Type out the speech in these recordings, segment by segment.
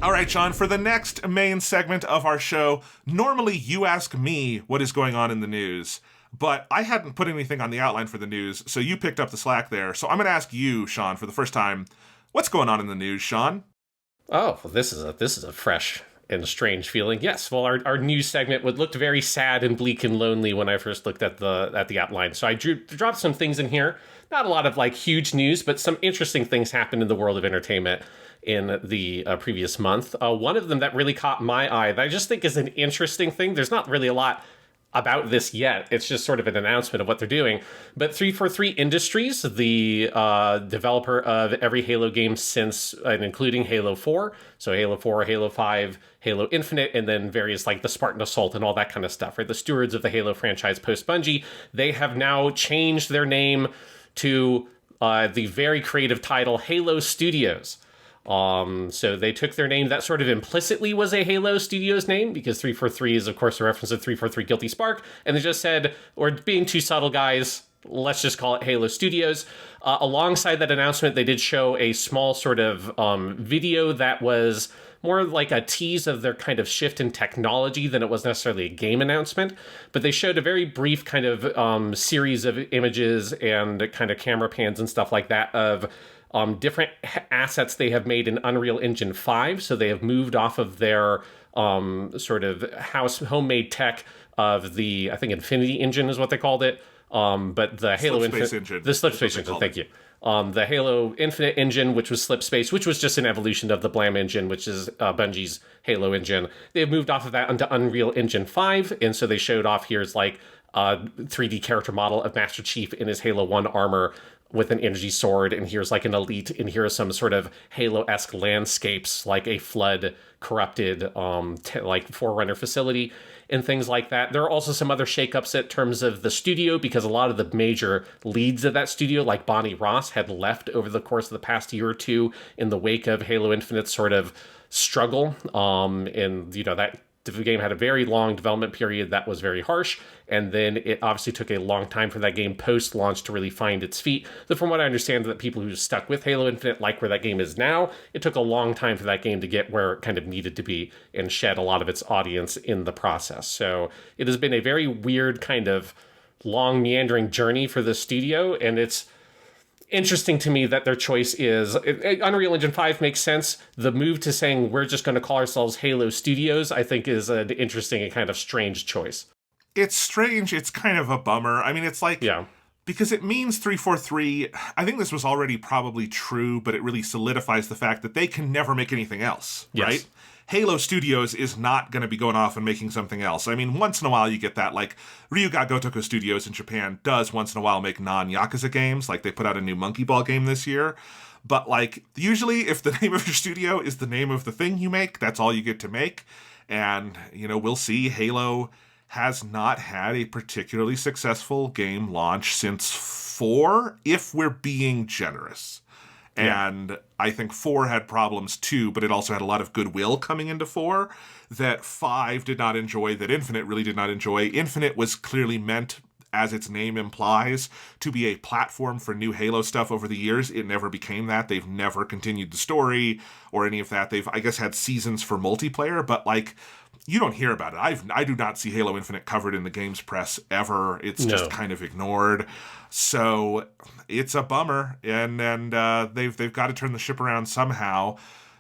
All right, Sean, for the next main segment of our show, normally you ask me what is going on in the news, but I hadn't put anything on the outline for the news, so you picked up the slack there. So I'm going to ask you, Sean, for the first time, what's going on in the news, Sean? Oh, well, this is a fresh and strange feeling. Yes, well, our news segment looked very sad and bleak and lonely when I first looked at the outline. So I dropped some things in here. Not a lot of huge news, but some interesting things happened in the world of entertainment in the previous month. One of them that really caught my eye, that I just think is an interesting thing. There's not really a lot about this yet. It's just sort of an announcement of what they're doing. But 343 Industries, the developer of every Halo game since and including Halo 4, so Halo 4, Halo 5, Halo Infinite, and then various the Spartan Assault and all that kind of stuff, right? The stewards of the Halo franchise post Bungie, they have now changed their name to the very creative title Halo Studios. So they took their name that sort of implicitly was a Halo Studios name, because 343 is, of course, a reference to 343 Guilty Spark, and they just said, we're being too subtle, guys, let's just call it Halo Studios. Alongside that announcement, they did show a small sort of video that was more like a tease of their kind of shift in technology than it was necessarily a game announcement. But they showed a very brief kind of series of images and kind of camera pans and stuff like that of different assets they have made in Unreal Engine 5. So they have moved off of their sort of homemade tech of the, I think, Infinity Engine is what they called it. But the Halo Infinite, the Slip Space Engine, thank you. The Halo Infinite engine, which was Slip Space, which was just an evolution of the Blam engine, which is Bungie's Halo engine. They have moved off of that onto Unreal Engine 5, and so they showed off here's a 3D character model of Master Chief in his Halo 1 armor with an energy sword, and here's an elite, and here are some sort of Halo-esque landscapes, like a flood corrupted Forerunner facility and things like that. There are also some other shakeups in terms of the studio, because a lot of the major leads of that studio, like Bonnie Ross, had left over the course of the past year or two in the wake of Halo Infinite's sort of struggle. And that the game had a very long development period that was very harsh, and then it obviously took a long time for that game post-launch to really find its feet. So from what I understand, that people who stuck with Halo Infinite like where that game is now, it took a long time for that game to get where it kind of needed to be and shed a lot of its audience in the process. So it has been a very weird kind of long meandering journey for the studio, and it's interesting to me that their choice is Unreal Engine 5 makes sense. The move to saying we're just going to call ourselves Halo Studios, I think, is an interesting and kind of strange choice. It's strange. It's kind of a bummer. I mean, it's because it means 343. I think this was already probably true, but it really solidifies the fact that they can never make anything else, right? Halo Studios is not going to be going off and making something else. I mean, once in a while you get that, Ryuga Gotoku Studios in Japan does once in a while make non-Yakuza games, they put out a new Monkey Ball game this year. But, usually if the name of your studio is the name of the thing you make, that's all you get to make. And, we'll see. Halo has not had a particularly successful game launch since 4, if we're being generous. And I think 4 had problems too, but it also had a lot of goodwill coming into 4 that 5 did not enjoy, that Infinite really did not enjoy. Infinite was clearly meant, as its name implies, to be a platform for new Halo stuff over the years. It never became that. They've never continued the story or any of that. They've, I guess, had seasons for multiplayer, but you don't hear about it. I do not see Halo Infinite covered in the games press ever. It's just kind of ignored. So it's a bummer, and they've got to turn the ship around somehow.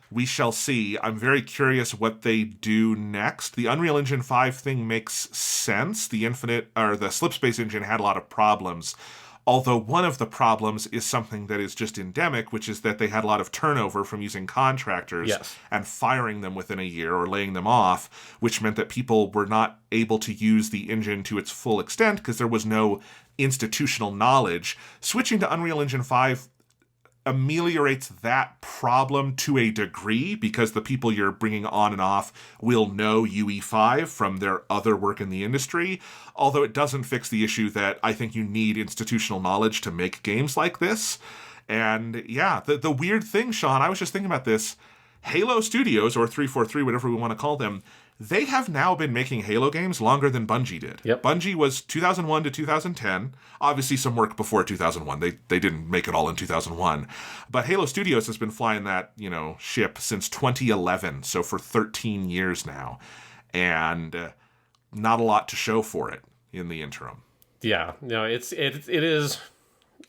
We shall see. I'm very curious what they do next. The Unreal Engine 5 thing makes sense. The Slip Space engine had a lot of problems. Although one of the problems is something that is just endemic, which is that they had a lot of turnover from using contractors and firing them within a year or laying them off, which meant that people were not able to use the engine to its full extent because there was no institutional knowledge. Switching to Unreal Engine 5 ameliorates that problem to a degree because the people you're bringing on and off will know UE5 from their other work in the industry, although it doesn't fix the issue that I think you need institutional knowledge to make games like this. And the weird thing, Sean, I was just thinking about this, Halo Studios, or 343, whatever we want to call them, they have now been making Halo games longer than Bungie did. Yep. Bungie was 2001 to 2010. Obviously, some work before 2001. They didn't make it all in 2001. But Halo Studios has been flying that, ship since 2011, so for 13 years now. And not a lot to show for it in the interim. Yeah, no, it is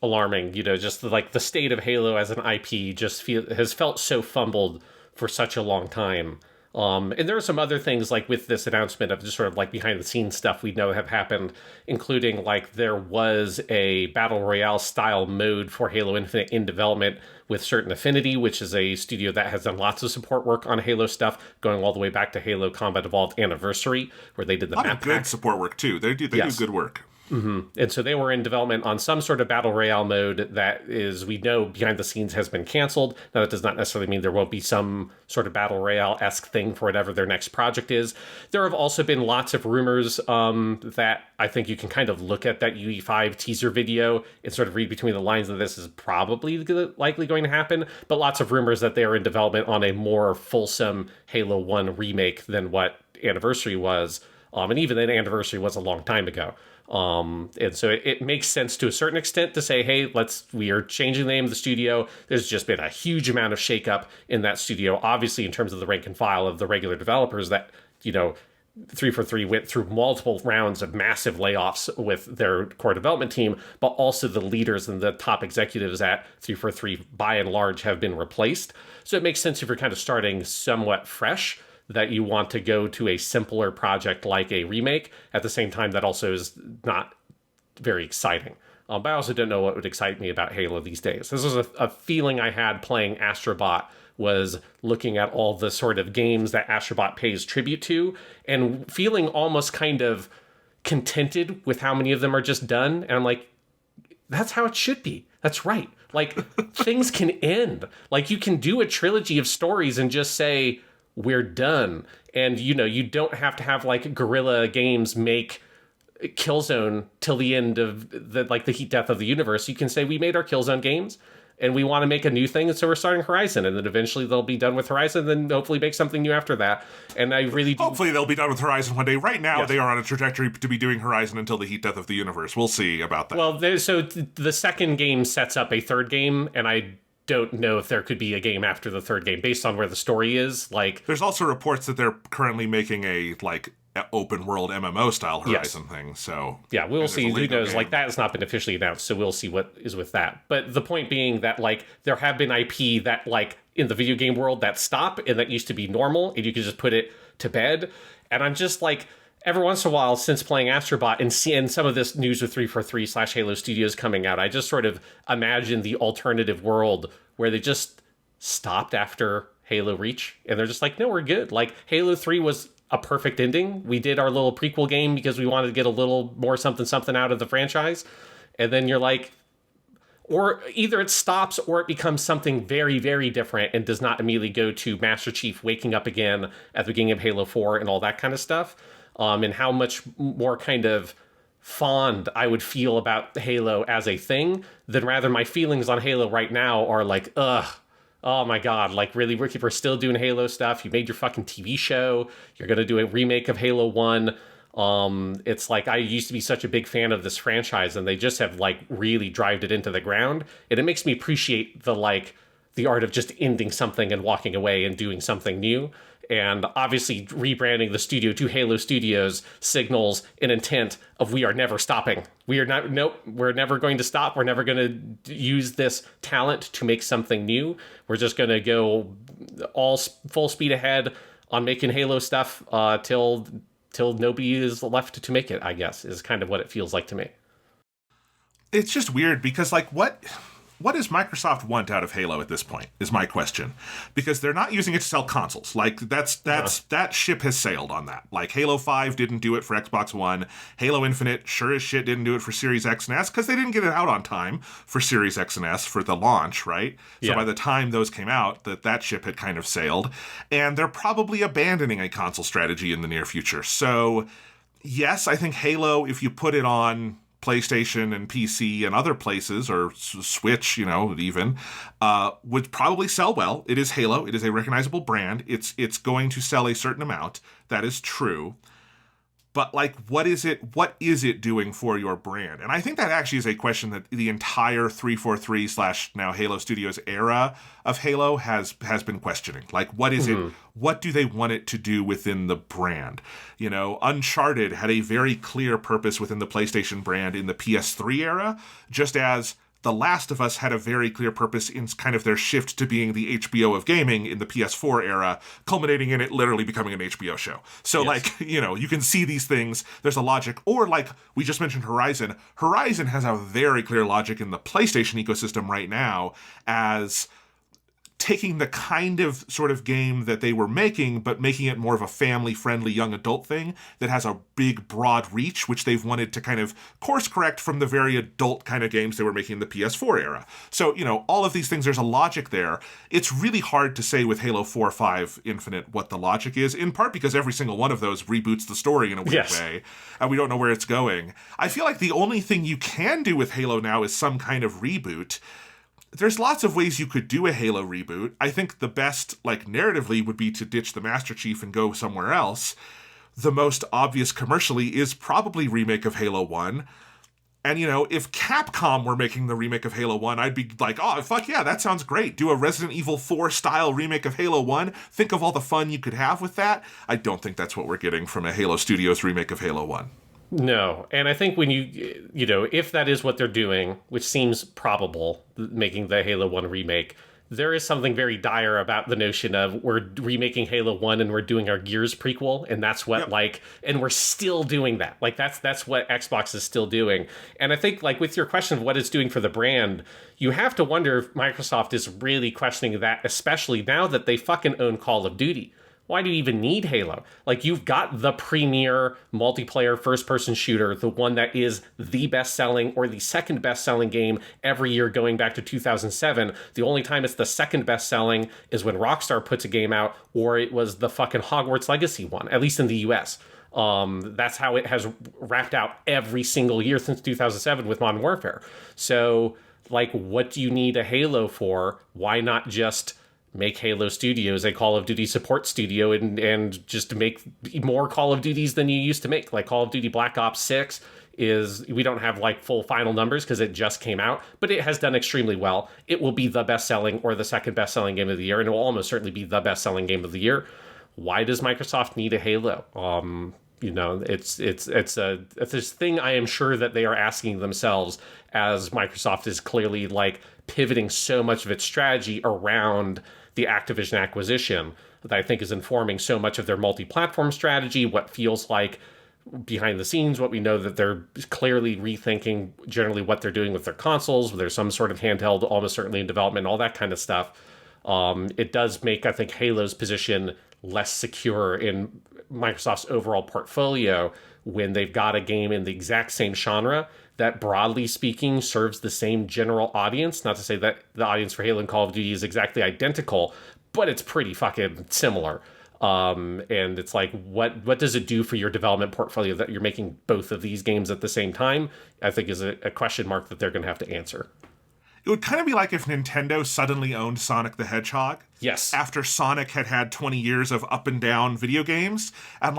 alarming, just the state of Halo as an IP has felt so fumbled for such a long time. And there are some other things with this announcement of just sort of behind the scenes stuff we know have happened, including there was a Battle Royale style mode for Halo Infinite in development with Certain Affinity, which is a studio that has done lots of support work on Halo stuff, going all the way back to Halo Combat Evolved Anniversary, where they did the map pack. Good support work too. They do good work. Mm-hmm. And so they were in development on some sort of Battle Royale mode that is, we know, behind the scenes has been canceled. Now, that does not necessarily mean there won't be some sort of Battle Royale-esque thing for whatever their next project is. There have also been lots of rumors that I think you can kind of look at that UE5 teaser video and sort of read between the lines that this is probably likely going to happen, but lots of rumors that they are in development on a more fulsome Halo 1 remake than what Anniversary was. And even then, Anniversary was a long time ago. And so it makes sense to a certain extent to say, hey, we are changing the name of the studio. There's just been a huge amount of shakeup in that studio, obviously in terms of the rank and file of the regular developers that, 343 went through multiple rounds of massive layoffs with their core development team, but also the leaders and the top executives at 343 by and large have been replaced. So it makes sense if you're kind of starting somewhat fresh that you want to go to a simpler project like a remake. At the same time, that also is not very exciting. But I also don't know what would excite me about Halo these days. This was a feeling I had playing Astrobot, was looking at all the sort of games that Astrobot pays tribute to and feeling almost kind of contented with how many of them are just done. And I'm like, that's how it should be. That's right. Things can end. You can do a trilogy of stories and just say, we're done. And, you don't have to have Guerrilla Games make Killzone till the end of the heat death of the universe. You can say, we made our Killzone games and we want to make a new thing. And so we're starting Horizon, and then eventually they'll be done with Horizon, and then hopefully make something new after that. And I really do. Hopefully they'll be done with Horizon one day. Right now, yes. They are on a trajectory to be doing Horizon until the heat death of the universe. We'll see about that. Well, the second game sets up a third game, and I don't know if there could be a game after the third game based on where the story is. There's also reports that they're currently making a open world MMO style Horizon thing. So yeah, we'll see. Who knows? That has not been officially announced, so we'll see what is with that. But the point being that there have been IP that in the video game world that stop and that used to be normal, and you could just put it to bed. And I'm just every once in a while, since playing Astrobot and seeing some of this news with 343/Halo Studios coming out, I just sort of imagine the alternative world where they just stopped after Halo Reach, and they're just no, we're good. Halo 3 was a perfect ending. We did our little prequel game because we wanted to get a little more something out of the franchise. And then you're or either it stops or it becomes something very, very different and does not immediately go to Master Chief waking up again at the beginning of Halo 4 and all that kind of stuff. And how much more kind of fond I would feel about Halo as a thing than rather my feelings on Halo right now are ugh. Oh my God, really, we're still doing Halo stuff. You made your fucking TV show. You're going to do a remake of Halo 1. It's I used to be such a big fan of this franchise, and they just have really drived it into the ground. And it makes me appreciate the art of just ending something and walking away and doing something new. And obviously rebranding the studio to Halo Studios signals an intent of we are never stopping. We're never going to stop. We're never going to use this talent to make something new. We're just going to go all full speed ahead on making Halo stuff till nobody is left to make it, I guess, is kind of what it feels like to me. It's just weird because what does Microsoft want out of Halo at this point, is my question. Because they're not using it to sell consoles. That ship has sailed on that. Halo 5 didn't do it for Xbox One. Halo Infinite sure as shit didn't do it for Series X and S because they didn't get it out on time for Series X and S for the launch, right? So by the time those came out, that ship had kind of sailed. And they're probably abandoning a console strategy in the near future. So yes, I think Halo, if you put it on PlayStation and PC and other places, or Switch, even, would probably sell well. It is Halo. It is a recognizable brand. It's going to sell a certain amount. That is true. But, like, what is it doing for your brand? And I think that actually is a question that the entire 343 / now Halo Studios era of Halo has been questioning. Like, what is it? What do they want it to do within the brand? Uncharted had a very clear purpose within the PlayStation brand in the PS3 era, just as The Last of Us had a very clear purpose in kind of their shift to being the HBO of gaming in the PS4 era, culminating in it literally becoming an HBO show. So, yes. You can see these things. There's a logic. Or, like we just mentioned Horizon. Horizon has a very clear logic in the PlayStation ecosystem right now as taking the kind of sort of game that they were making, but making it more of a family-friendly young adult thing that has a big, broad reach, which they've wanted to kind of course-correct from the very adult kind of games they were making in the PS4 era. So, all of these things, there's a logic there. It's really hard to say with Halo 4, 5 Infinite what the logic is, in part because every single one of those reboots the story in a weird way, and we don't know where it's going. I feel like the only thing you can do with Halo now is some kind of reboot. There's lots of ways you could do a Halo reboot. I think the best, narratively, would be to ditch the Master Chief and go somewhere else. The most obvious commercially is probably remake of Halo 1. And, if Capcom were making the remake of Halo 1, I'd be like, oh, fuck yeah, that sounds great. Do a Resident Evil 4-style remake of Halo 1. Think of all the fun you could have with that. I don't think that's what we're getting from a Halo Studios remake of Halo 1. No, and I think when if that is what they're doing, which seems probable, making the Halo 1 remake, there is something very dire about the notion of we're remaking Halo 1 and we're doing our Gears prequel, and that's what, and we're still doing that. That's what Xbox is still doing. And I think, with your question of what it's doing for the brand, you have to wonder if Microsoft is really questioning that, especially now that they fucking own Call of Duty. Why do you even need Halo? You've got the premier multiplayer first-person shooter, the one that is the best-selling or the second best-selling game every year going back to 2007. The only time it's the second best-selling is when Rockstar puts a game out, or it was the fucking Hogwarts Legacy one, at least in the US. That's how it has wrapped out every single year since 2007 with Modern Warfare. So, what do you need a Halo for? Why not just make Halo Studios a Call of Duty support studio and just make more Call of Duties than you used to make? Call of Duty Black Ops 6 we don't have full final numbers because it just came out, but it has done extremely well. It will be the best-selling or the second best-selling game of the year, and it will almost certainly be the best-selling game of the year. Why does Microsoft need a Halo? It's this thing I am sure that they are asking themselves as Microsoft is clearly pivoting so much of its strategy around the Activision acquisition that I think is informing so much of their multi-platform strategy, what feels like behind the scenes, what we know that they're clearly rethinking generally what they're doing with their consoles. There's some sort of handheld almost certainly in development, all that kind of stuff. It does make, I think, Halo's position less secure in Microsoft's overall portfolio when they've got a game in the exact same genre that, broadly speaking, serves the same general audience. Not to say that the audience for Halo and Call of Duty is exactly identical, but it's pretty fucking similar. And it's what does it do for your development portfolio that you're making both of these games at the same time? I think is a question mark that they're going to have to answer. It would kind of be like if Nintendo suddenly owned Sonic the Hedgehog. Yes. After Sonic had 20 years of up and down video games. And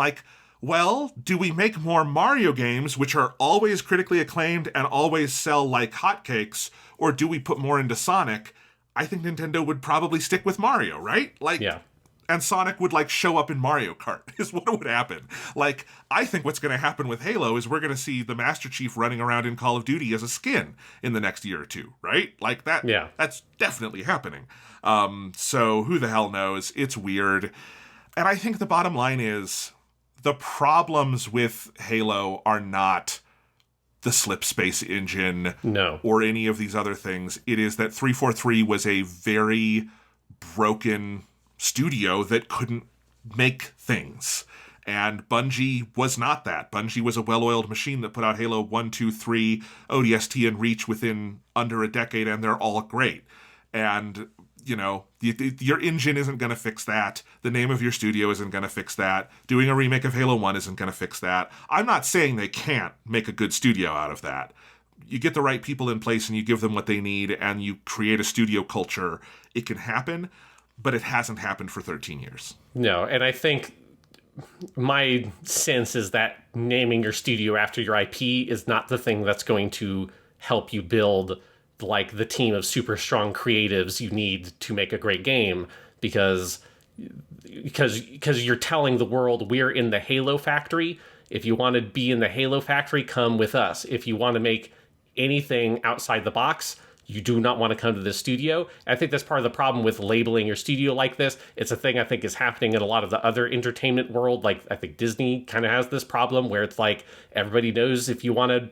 well, do we make more Mario games, which are always critically acclaimed and always sell like hotcakes, or do we put more into Sonic? I think Nintendo would probably stick with Mario, right? Yeah. And Sonic would show up in Mario Kart is what would happen. I think what's going to happen with Halo is we're going to see the Master Chief running around in Call of Duty as a skin in the next year or two, right? That. Yeah. That's definitely happening. So who the hell knows? It's weird. And I think the bottom line is the problems with Halo are not the slip space engine or any of these other things. It is that 343 was a very broken studio that couldn't make things. And Bungie was not that. Bungie was a well-oiled machine that put out Halo 1, 2, 3, ODST, and Reach within under a decade, and they're all great. And, your engine isn't going to fix that. The name of your studio isn't going to fix that. Doing a remake of Halo 1 isn't going to fix that. I'm not saying they can't make a good studio out of that. You get the right people in place and you give them what they need and you create a studio culture. It can happen, but it hasn't happened for 13 years. No, and I think my sense is that naming your studio after your IP is not the thing that's going to help you build like the team of super strong creatives you need to make a great game, because you're telling the world we're in the Halo factory. If you want to be in the Halo factory, come with us. If you want to make anything outside the box, you do not want to come to this studio. I think that's part of the problem with labeling your studio like this. It's a thing I think is happening in a lot of the other entertainment world. Like, I think Disney kind of has this problem where it's like everybody knows if you want to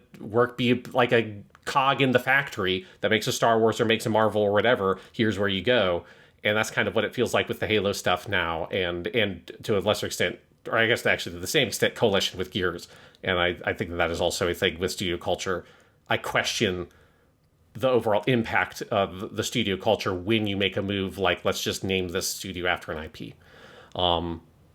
be like a cog in the factory that makes a Star Wars or makes a Marvel or whatever, here's where you go. And that's kind of what it feels like with the Halo stuff now, and to a lesser extent, or I guess actually to the same extent, Coalition with Gears. And I think that is also a thing with studio culture. I question the overall impact of the studio culture when you make a move like, let's just name this studio after an IP.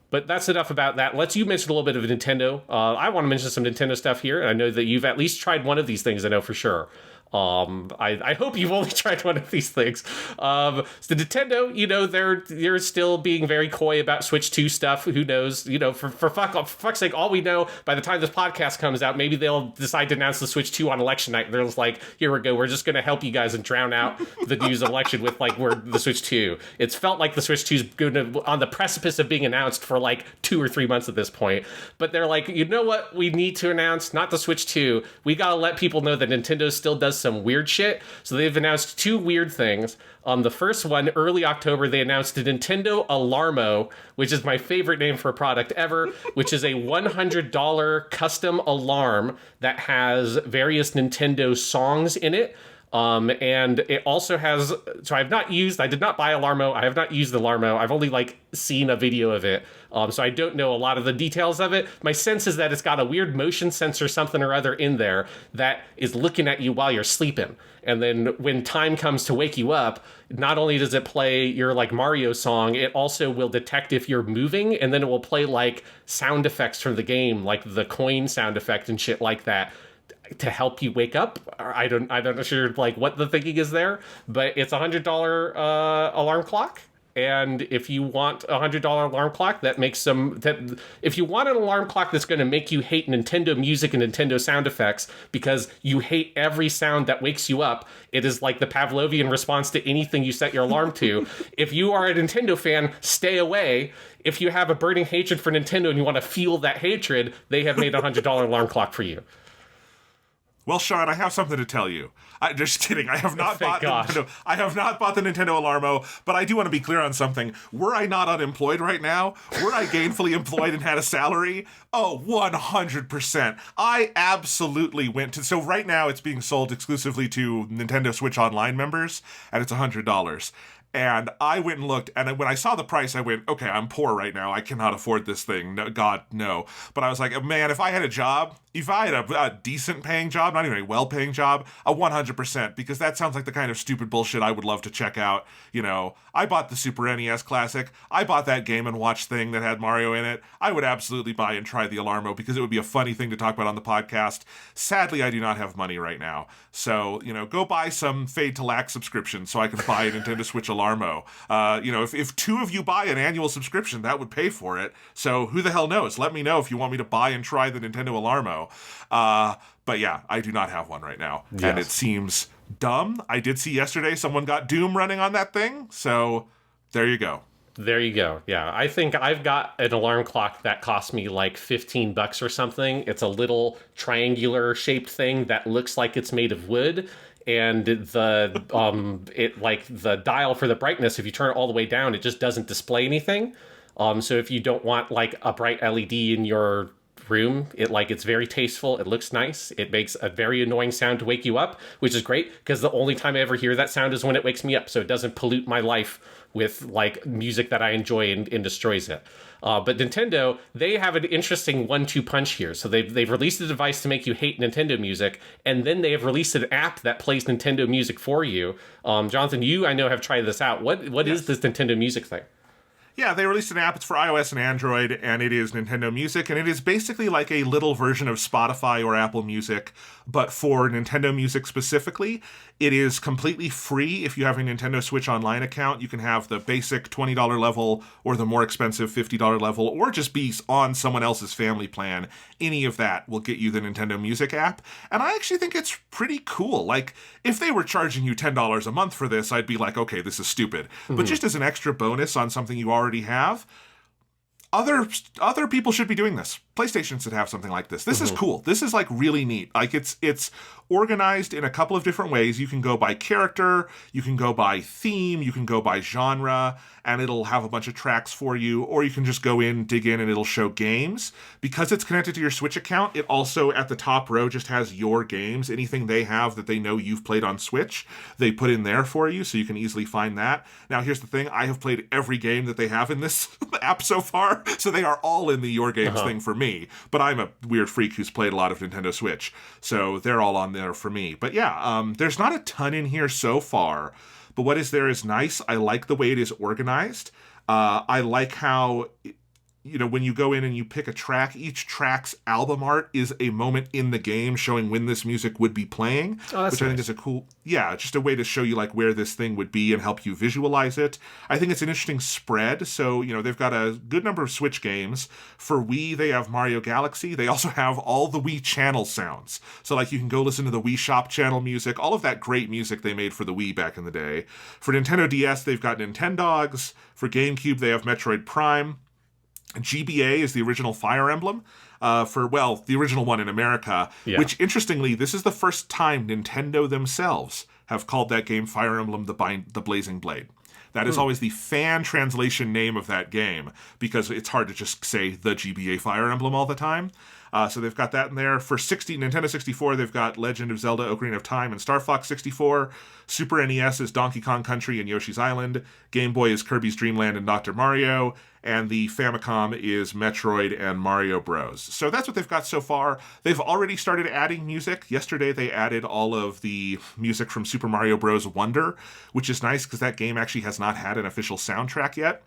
But that's enough about that. You mention a little bit of Nintendo. I want to mention some Nintendo stuff here. And I know that you've at least tried one of these things, I know for sure. I hope you've only tried one of these things. So Nintendo, they're still being very coy about Switch 2 stuff. Who knows? For fuck's sake, all we know, by the time this podcast comes out, maybe they'll decide to announce the Switch 2 on election night. They're just like, here we go. We're just going to help you guys and drown out the news of election with we're the Switch 2. It's felt like the Switch 2 is going to on the precipice of being announced for 2 or 3 months at this point. But they're like, you know what? We need to announce not the Switch 2. We got to let people know that Nintendo still does some weird shit. So they've announced 2 weird things. The first one, early October, they announced the Nintendo Alarmo, which is my favorite name for a product ever, which is a $100 custom alarm that has various Nintendo songs in it. And it also has, so I did not buy Alarmo. I have not used the Alarmo. I've only seen a video of it. So I don't know a lot of the details of it. My sense is that it's got a weird motion sensor, something or other in there that is looking at you while you're sleeping. And then when time comes to wake you up, not only does it play your Mario song, it also will detect if you're moving, and then it will play sound effects from the game, like the coin sound effect and shit like that, to help you wake up. I don't know sure what the thinking is there, but it's $100 alarm clock. And if you want a $100 alarm clock if you want an alarm clock that's going to make you hate Nintendo music and Nintendo sound effects because you hate every sound that wakes you up, it is like the Pavlovian response to anything you set your alarm to. If you are a Nintendo fan, stay away. If you have a burning hatred for Nintendo and you want to feel that hatred, they have made a $100 alarm clock for you. Well, Sean, I have something to tell you. Just kidding. I have not bought Nintendo. I have not bought the Nintendo Alarmo, but I do want to be clear on something. Were I not unemployed right now, were I gainfully employed and had a salary, 100%. I absolutely went to. So right now, it's being sold exclusively to Nintendo Switch Online members, and it's $100. And I went and looked, and when I saw the price, I went, okay, I'm poor right now. I cannot afford this thing. No, God, no. But I was like, man, if I had a job, if I had a decent paying job, not even a well-paying job, 100%, because that sounds like the kind of stupid bullshit I would love to check out. I bought the Super NES Classic. I bought that Game & Watch thing that had Mario in it. I would absolutely buy and try the Alarmo because it would be a funny thing to talk about on the podcast. Sadly, I do not have money right now. So, go buy some Fade to Lack subscription so I can buy a Nintendo Switch Alarmo. If 2 of you buy an annual subscription, that would pay for it. So who the hell knows? Let me know if you want me to buy and try the Nintendo Alarmo. But yeah, I do not have one right now. Yes. And it seems dumb. I did see yesterday someone got Doom running on that thing. So there you go. There you go. Yeah, I think I've got an alarm clock that cost me $15 or something. It's a little triangular shaped thing that looks like it's made of wood. And the the dial for the brightness, if you turn it all the way down, it just doesn't display anything. So if you don't want a bright LED in your room, it's very tasteful. It looks nice. It makes a very annoying sound to wake you up, which is great because the only time I ever hear that sound is when it wakes me up. So it doesn't pollute my life with like music that I enjoy and destroys it. But Nintendo, they have an interesting 1-2 punch here. So they've released a device to make you hate Nintendo music, and then they have released an app that plays Nintendo music for you. Jonathan, you I know have tried this out. What is this Nintendo music thing? Yeah, they released an app. It's for iOS and Android, and it is Nintendo Music, and it is basically like a little version of Spotify or Apple Music, but for Nintendo Music specifically. It is completely free if you have a Nintendo Switch Online account. You can have the basic $20 level or the more expensive $50 level, or just be on someone else's family plan. Any of that will get you the Nintendo Music app, and I actually think it's pretty cool. Like, if they were charging you $10 a month for this, I'd be like, okay, this is stupid. But just as an extra bonus on something you already have, other people should be doing this. PlayStation should have something like this. This is cool. This is like really neat. Like it's organized in a couple of different ways. You can go by character, you can go by theme, you can go by genre, and it'll have a bunch of tracks for you, or you can just go in, dig in, and it'll show games. Because it's connected to your Switch account, it also at the top row just has your games. Anything they have that they know you've played on Switch, they put in there for you, so you can easily find that. Now here's the thing, I have played every game that they have in this app so far, so they are all in the Your Games thing for me. But I'm a weird freak who's played a lot of Nintendo Switch, so they're all on there for me. But yeah, there's not a ton in here so far, but what is there is nice. I like the way it is organized. I like how, when you go in and you pick a track, each track's album art is a moment in the game showing when this music would be playing, which nice. I think is a cool, just a way to show you like where this thing would be and help you visualize it. I think it's an interesting spread. So, they've got a good number of Switch games. For Wii, they have Mario Galaxy. They also have all the Wii channel sounds. So like you can go listen to the Wii Shop channel music, all of that great music they made for the Wii back in the day. For Nintendo DS, they've got Nintendogs. For GameCube, they have Metroid Prime. GBA is the original Fire Emblem, the original one in America, which, interestingly, this is the first time Nintendo themselves have called that game Fire Emblem the Blazing Blade. That is always the fan translation name of that game, because it's hard to just say the GBA Fire Emblem all the time. So they've got that in there. For Nintendo 64, they've got Legend of Zelda, Ocarina of Time, and Star Fox 64. Super NES is Donkey Kong Country and Yoshi's Island. Game Boy is Kirby's Dream Land and Dr. Mario. And the Famicom is Metroid and Mario Bros. So that's what they've got so far. They've already started adding music. Yesterday, they added all of the music from Super Mario Bros. Wonder, which is nice because that game actually has not had an official soundtrack yet.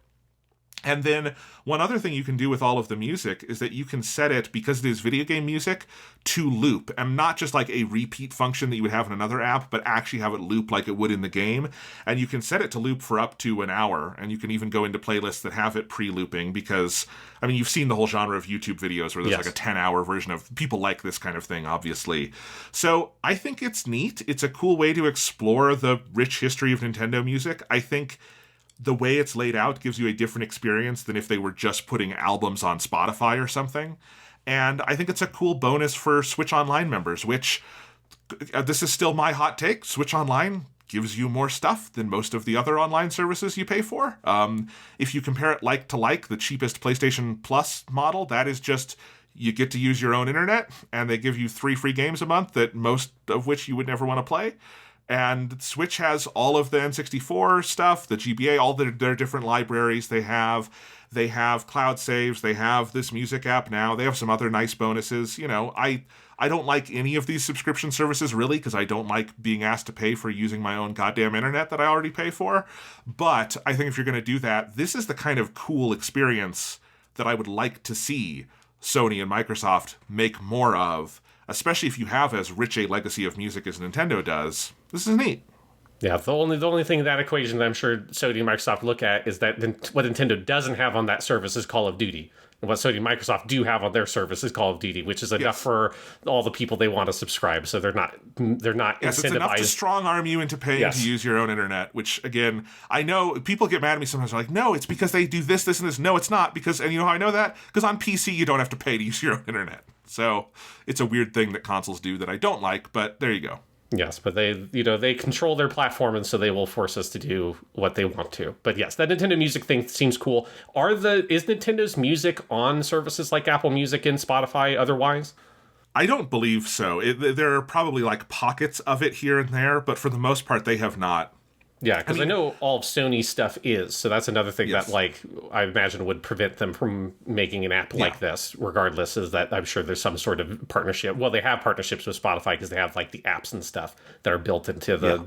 And then one other thing you can do with all of the music is that you can set it, because it is video game music, to loop. And not just like a repeat function that you would have in another app, but actually have it loop like it would in the game. And you can set it to loop for up to an hour. And you can even go into playlists that have it pre-looping, because, you've seen the whole genre of YouTube videos where there's like a 10-hour version of people like this kind of thing, obviously. So I think it's neat. It's a cool way to explore the rich history of Nintendo music. I think the way it's laid out gives you a different experience than if they were just putting albums on Spotify or something. And I think it's a cool bonus for Switch Online members, which, this is still my hot take, Switch Online gives you more stuff than most of the other online services you pay for. If you compare it like to like, the cheapest PlayStation Plus model, that is just, you get to use your own internet, and they give you 3 free games a month, that most of which you would never want to play. And Switch has all of the N64 stuff, the GBA, all their different libraries they have. They have cloud saves. They have this music app now. They have some other nice bonuses. I don't like any of these subscription services, really, because I don't like being asked to pay for using my own goddamn internet that I already pay for. But I think if you're going to do that, this is the kind of cool experience that I would like to see Sony and Microsoft make more of, especially if you have as rich a legacy of music as Nintendo does. This is neat. Yeah, the only thing in that equation that I'm sure Sony and Microsoft look at is that what Nintendo doesn't have on that service is Call of Duty. And what Sony and Microsoft do have on their service is Call of Duty, which is enough for all the people they want to subscribe. So they're not incentivized. It's enough to strong arm you into paying to use your own internet, which, again, I know people get mad at me sometimes. They're like, no, it's because they do this, this, and this. No, it's not. And you know how I know that? Because on PC, you don't have to pay to use your own internet. So it's a weird thing that consoles do that I don't like, but there you go. Yes, but they control their platform, and so they will force us to do what they want to. But yes, that Nintendo Music thing seems cool. Is Nintendo's music on services like Apple Music and Spotify otherwise? I don't believe so. There are probably like pockets of it here and there, but for the most part, they have not Yeah, because I know all of Sony's stuff is, so that's another thing that, like, I imagine would prevent them from making an app like this, regardless, is that I'm sure there's some sort of partnership. Well, they have partnerships with Spotify because they have, like, the apps and stuff that are built into the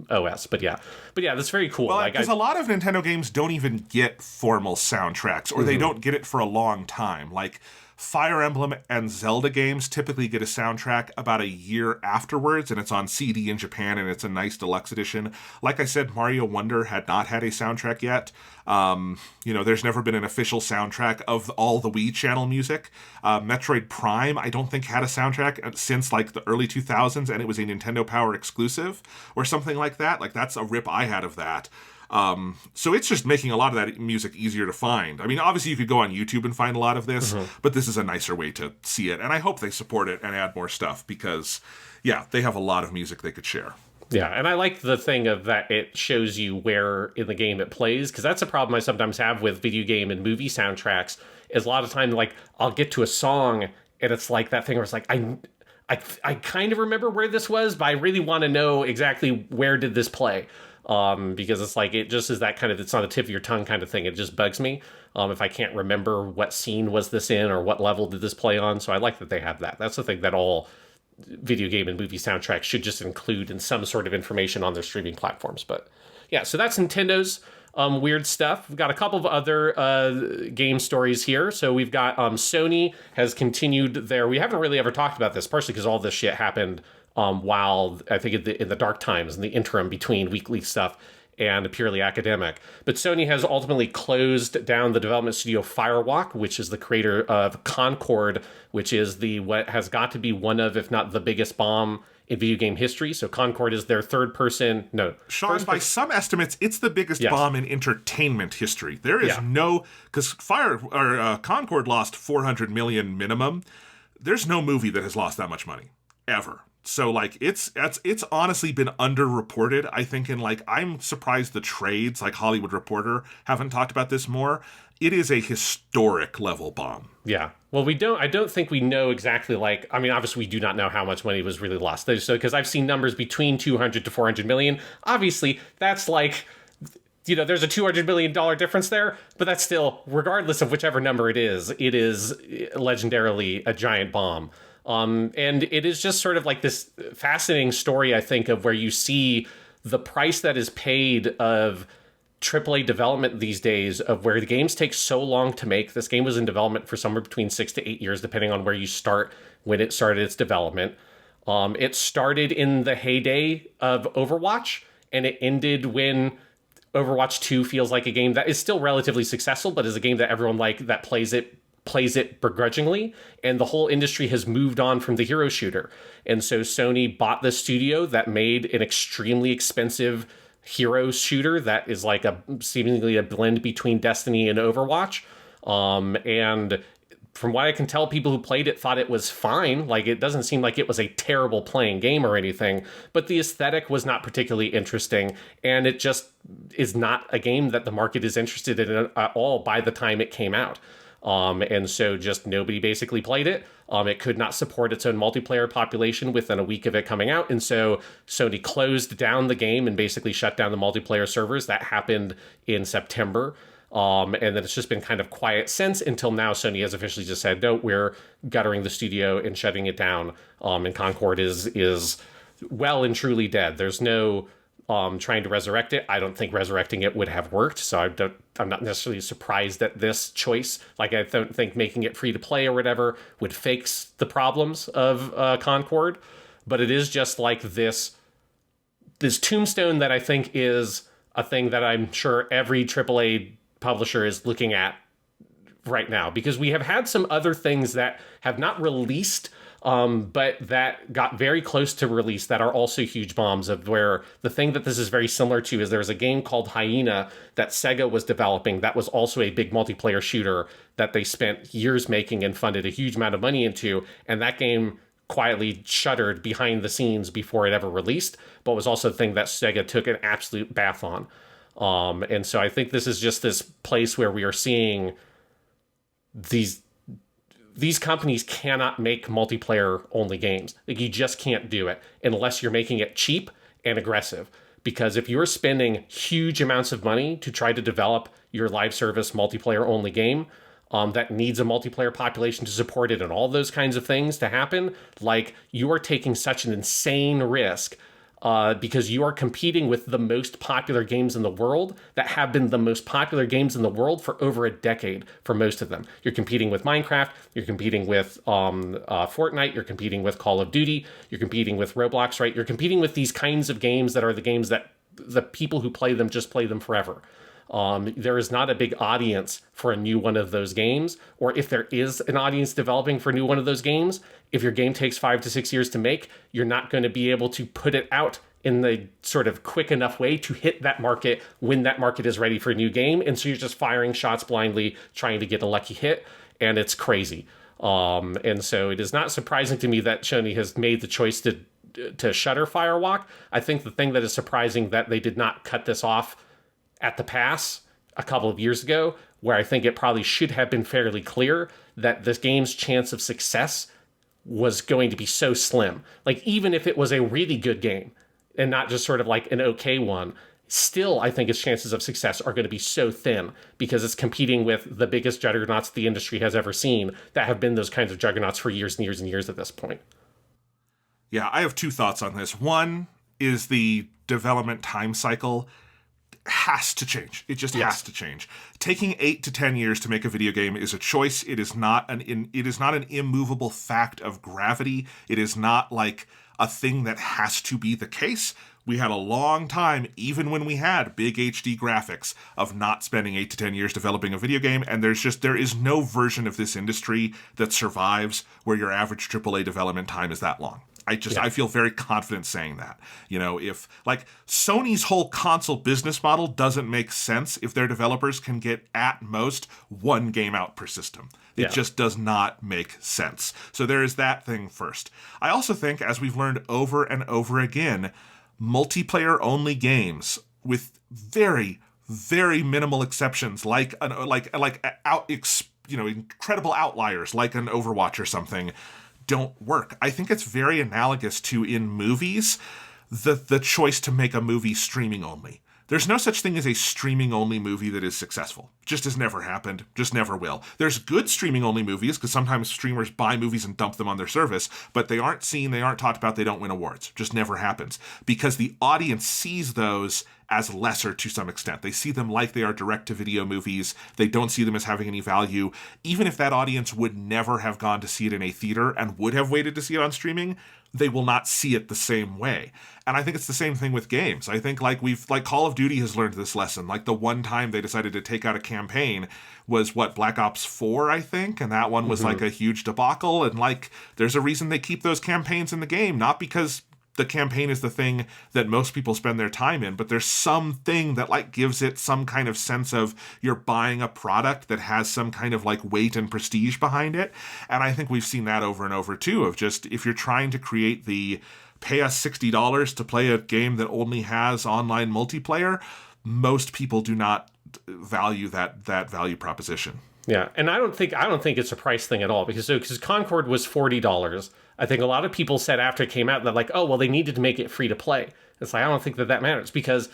OS. But yeah, that's very cool. Well, because a lot of Nintendo games don't even get formal soundtracks, or they don't get it for a long time. Like, Fire Emblem and Zelda games typically get a soundtrack about a year afterwards, and it's on CD in Japan, and it's a nice deluxe edition. Like I said, Mario Wonder had not had a soundtrack yet. There's never been an official soundtrack of all the Wii Channel music. Metroid Prime, I don't think had a soundtrack since like the early 2000s, and it was a Nintendo Power exclusive or something like that. Like, that's a rip I had of that. So it's just making a lot of that music easier to find. I mean, obviously you could go on YouTube and find a lot of this, but this is a nicer way to see it. And I hope they support it and add more stuff because, they have a lot of music they could share. Yeah, and I like the thing of that it shows you where in the game it plays, because that's a problem I sometimes have with video game and movie soundtracks, is a lot of time, like, I'll get to a song, and it's like that thing where it's like, I kind of remember where this was, but I really want to know exactly where did this play. Because it's like, it just is that kind of, it's on the tip of your tongue kind of thing. It just bugs me if I can't remember what scene was this in or what level did this play on. So I like that they have that. That's the thing that all video game and movie soundtracks should just include in some sort of information on their streaming platforms. But yeah, so that's Nintendo's weird stuff. We've got a couple of other game stories here. So we've got Sony has continued their, we haven't really ever talked about this, partially because all this shit happened while I think in the dark times, in the interim between weekly stuff and purely academic. But Sony has ultimately closed down the development studio Firewalk, which is the creator of Concord, which is what has got to be one of, if not the biggest bomb in video game history. So Concord is their Sean, by some estimates, it's the biggest bomb in entertainment history. There is because Concord lost $400 million minimum. There's no movie that has lost that much money ever. So, like, it's honestly been underreported, I think, I'm surprised the trades, like Hollywood Reporter, haven't talked about this more. It is a historic level bomb. Yeah. Well, I don't think we know exactly, obviously we do not know how much money was really lost. So, because I've seen numbers between 200 to 400 million. Obviously, that's like, there's a $200 million difference there, but that's still, regardless of whichever number it is legendarily a giant bomb. And it is just sort of like this fascinating story, I think, of where you see the price that is paid of AAA development these days, of where the games take so long to make. This game was in development for somewhere between 6 to 8 years, depending on where you start, when it started its development. It started in the heyday of Overwatch, and it ended when Overwatch 2 feels like a game that is still relatively successful, but is a game that everyone that plays it begrudgingly, and the whole industry has moved on from the hero shooter. And so Sony bought the studio that made an extremely expensive hero shooter that is like seemingly a blend between Destiny and Overwatch. And from what I can tell, people who played it thought it was fine. Like, it doesn't seem like it was a terrible playing game or anything, but the aesthetic was not particularly interesting, and it just is not a game that the market is interested in at all by the time it came out. And so just nobody basically played it. It could not support its own multiplayer population within a week of it coming out. And so Sony closed down the game and basically shut down the multiplayer servers. That happened in September. And then it's just been kind of quiet since, until now Sony has officially just said, no, we're guttering the studio and shutting it down. And Concord is well and truly dead. There's no trying to resurrect it. I don't think resurrecting it would have worked, so I'm not necessarily surprised at this choice. Like, I don't think making it free to play or whatever would fix the problems of Concord, but it is just like this tombstone that I think is a thing that I'm sure every AAA publisher is looking at right now, because we have had some other things that have not released, but that got very close to release, that are also huge bombs, of where the thing that this is very similar to is there's a game called Hyena that Sega was developing that was also a big multiplayer shooter that they spent years making and funded a huge amount of money into, and that game quietly shuttered behind the scenes before it ever released, but was also a thing that Sega took an absolute bath on. And so I think this is just this place where we are seeing these companies cannot make multiplayer only games. Like, you just can't do it unless you're making it cheap and aggressive. Because if you're spending huge amounts of money to try to develop your live service multiplayer only game, that needs a multiplayer population to support it and all those kinds of things to happen, like, you are taking such an insane risk because you are competing with the most popular games in the world that have been the most popular games in the world for over a decade for most of them. You're competing with Minecraft, you're competing with Fortnite, you're competing with Call of Duty, you're competing with Roblox, right? You're competing with these kinds of games that are the games that the people who play them just play them forever. There is not a big audience for a new one of those games, or if there is an audience developing for a new one of those games, if your game takes 5 to 6 years to make, you're not going to be able to put it out in the sort of quick enough way to hit that market when that market is ready for a new game. And so you're just firing shots blindly, trying to get a lucky hit, and it's crazy. And so it is not surprising to me that Sony has made the choice to shutter Firewalk. I think the thing that is surprising that they did not cut this off at the pass a couple of years ago, where I think it probably should have been fairly clear that this game's chance of success was going to be so slim. Like, even if it was a really good game and not just sort of like an okay one, still I think its chances of success are going to be so thin because it's competing with the biggest juggernauts the industry has ever seen that have been those kinds of juggernauts for years and years and years at this point. Yeah, I have two thoughts on this. One is the development time cycle has to change. It just has to change. Taking 8 to 10 years to make a video game is a choice. It is not an immovable fact of gravity. It is not like a thing that has to be the case. We had a long time, even when we had big HD graphics, of not spending 8 to 10 years developing a video game, and there is no version of this industry that survives where your average AAA development time is that long. I feel very confident saying that. You know, if, like, Sony's whole console business model doesn't make sense if their developers can get at most one game out per system. It just does not make sense. So there is that thing first. I also think, as we've learned over and over again, multiplayer only games with very, very minimal exceptions, incredible outliers like an Overwatch or something, don't work. I think it's very analogous to, in movies, the choice to make a movie streaming only. There's no such thing as a streaming-only movie that is successful. Just has never happened. Just never will. There's good streaming-only movies, because sometimes streamers buy movies and dump them on their service, but they aren't seen, they aren't talked about, they don't win awards. Just never happens. Because the audience sees those as lesser to some extent. They see them like they are direct-to-video movies. They don't see them as having any value. Even if that audience would never have gone to see it in a theater and would have waited to see it on streaming, they will not see it the same way. And I think it's the same thing with games. I think like Call of Duty has learned this lesson. Like, the one time they decided to take out a campaign was Black Ops 4, I think, and that one was like a huge debacle. And like, there's a reason they keep those campaigns in the game, not because the campaign is the thing that most people spend their time in, but there's something that like gives it some kind of sense of you're buying a product that has some kind of like weight and prestige behind it. And I think we've seen that over and over too, of just, if you're trying to create the pay us $60 to play a game that only has online multiplayer, most people do not value that value proposition. Yeah, and I don't think it's a price thing at all, because Concord was $40. I think a lot of people said after it came out that, like, oh, well, they needed to make it free to play. It's like, I don't think that matters, because